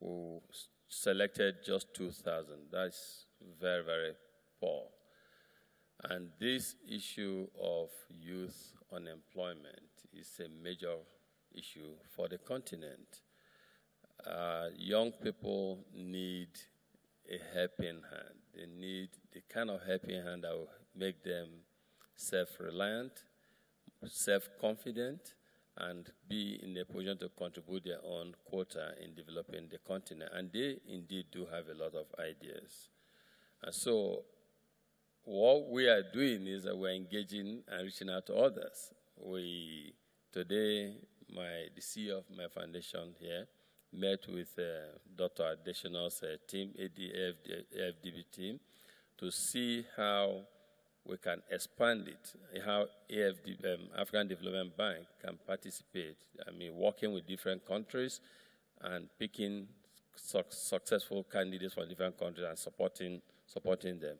we selected just 2,000. That's very, very poor. And this issue of youth unemployment is a major issue for the continent. Young people need a helping hand. They need the kind of helping hand that will make them self-reliant, self-confident, and be in a position to contribute their own quota in developing the continent. And they indeed do have a lot of ideas. And so what we are doing is that we're engaging and reaching out to others. Today, the CEO of my foundation here met with Dr. Adesina's team, AFDB team, to see how we can expand it, how African Development Bank can participate. I mean, working with different countries and picking successful candidates from different countries and supporting them.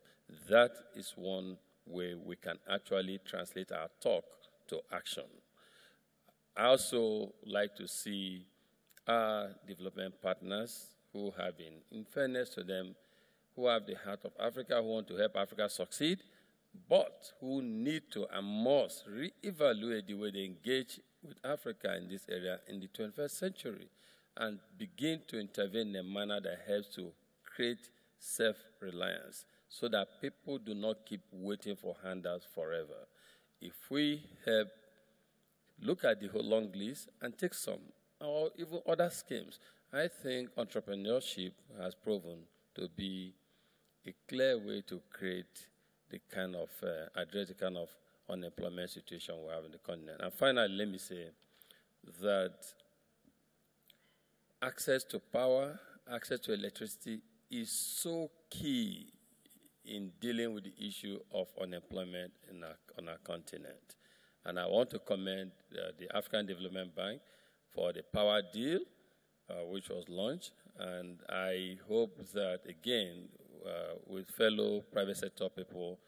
That is one way we can actually translate our talk to action. I also like to see our development partners who have been, in fairness to them, who have the heart of Africa, who want to help Africa succeed, but who need to and must reevaluate the way they engage with Africa in this area in the 21st century and begin to intervene in a manner that helps to create self-reliance so that people do not keep waiting for handouts forever. If we help look at the whole long list and take some, or even other schemes, I think entrepreneurship has proven to be a clear way to create the kind of, address the kind of unemployment situation we have in the continent. And finally, let me say that access to power, access to electricity is so key in dealing with the issue of unemployment on our continent. And I want to commend the African Development Bank for the power deal, which was launched. And I hope that, again, with fellow private sector people,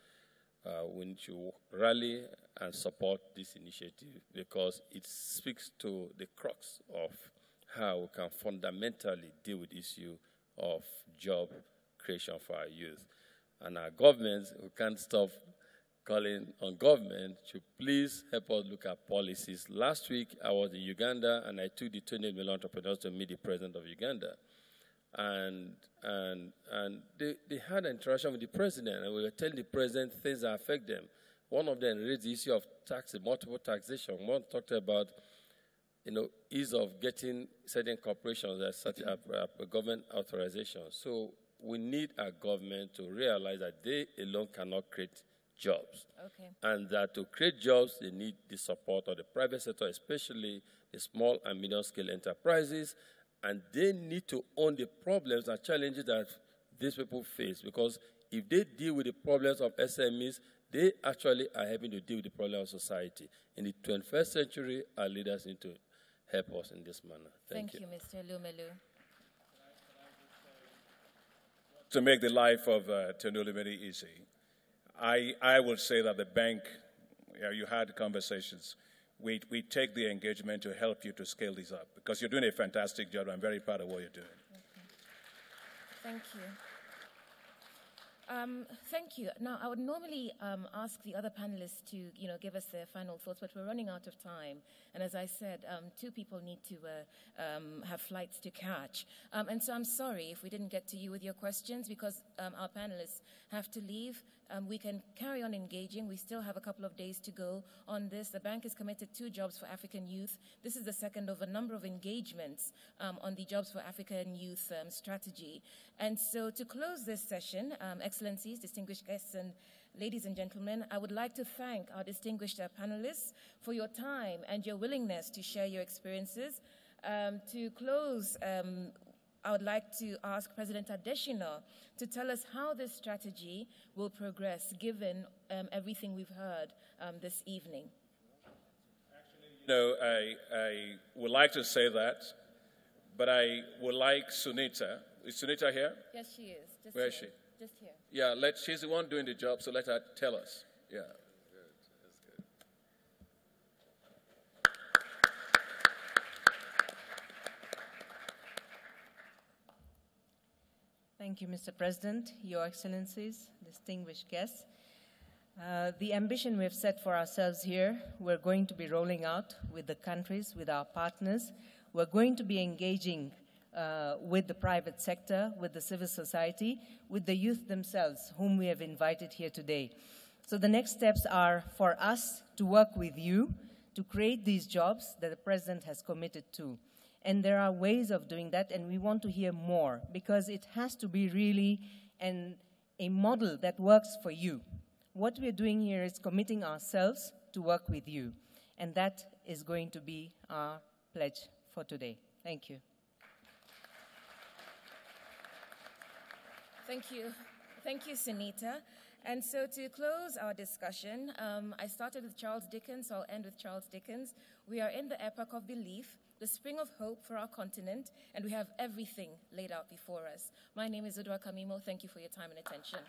we need to rally and support this initiative because it speaks to the crux of how we can fundamentally deal with the issue of job creation for our youth. And our governments, we can't stop calling on government to please help us look at policies. Last week, I was in Uganda, and I took the 28 million entrepreneurs to meet the president of Uganda. And they had an interaction with the president, and we were telling the president things that affect them. One of them raised the issue of tax, multiple taxation. One talked about, ease of getting certain corporations as such a government authorization. So we need our government to realize that they alone cannot create jobs. Okay. And that to create jobs, they need the support of the private sector, especially the small and medium-scale enterprises, and they need to own the problems and challenges that these people face, because if they deal with the problems of SMEs, they actually are helping to deal with the problems of society. In the 21st century, our leaders need to help us in this manner. Thank you. Thank you, Mr. Lumelu. to make the life of Tenulumeni easy. I would say that the bank, you had conversations, we take the engagement to help you to scale this up because you're doing a fantastic job. I'm very proud of what you're doing. Thank you. Thank you. Now, I would normally ask the other panelists to, give us their final thoughts, but we're running out of time. And as I said, 2 people need to have flights to catch. And so I'm sorry if we didn't get to you with your questions because our panelists have to leave. We can carry on engaging. We still have a couple of days to go on this. The bank is committed to Jobs for African Youth. This is the second of a number of engagements on the Jobs for African Youth strategy. And so to close this session, Excellencies, distinguished guests, and ladies and gentlemen, I would like to thank our distinguished panelists for your time and your willingness to share your experiences. To close, I would like to ask President Adesina to tell us how this strategy will progress given everything we've heard this evening. Actually, I would like to say that, but I would like Sunita. Is Sunita here? Yes, she is. Just Where here. is she? Just here. Yeah, she's the one doing the job, so let her tell us. Yeah. Thank you, Mr. President, Your Excellencies, distinguished guests. The ambition we have set for ourselves here, we're going to be rolling out with the countries, with our partners. We're going to be engaging with the private sector, with the civil society, with the youth themselves, whom we have invited here today. So the next steps are for us to work with you to create these jobs that the President has committed to. And there are ways of doing that, and we want to hear more, because it has to be really a model that works for you. What we're doing here is committing ourselves to work with you, and that is going to be our pledge for today. Thank you. Thank you. Thank you, Sunita. And so to close our discussion, I started with Charles Dickens, so I'll end with Charles Dickens. We are in the epoch of belief, the spring of hope for our continent, and we have everything laid out before us. My name is Udwa Kamimo. Thank you for your time and attention.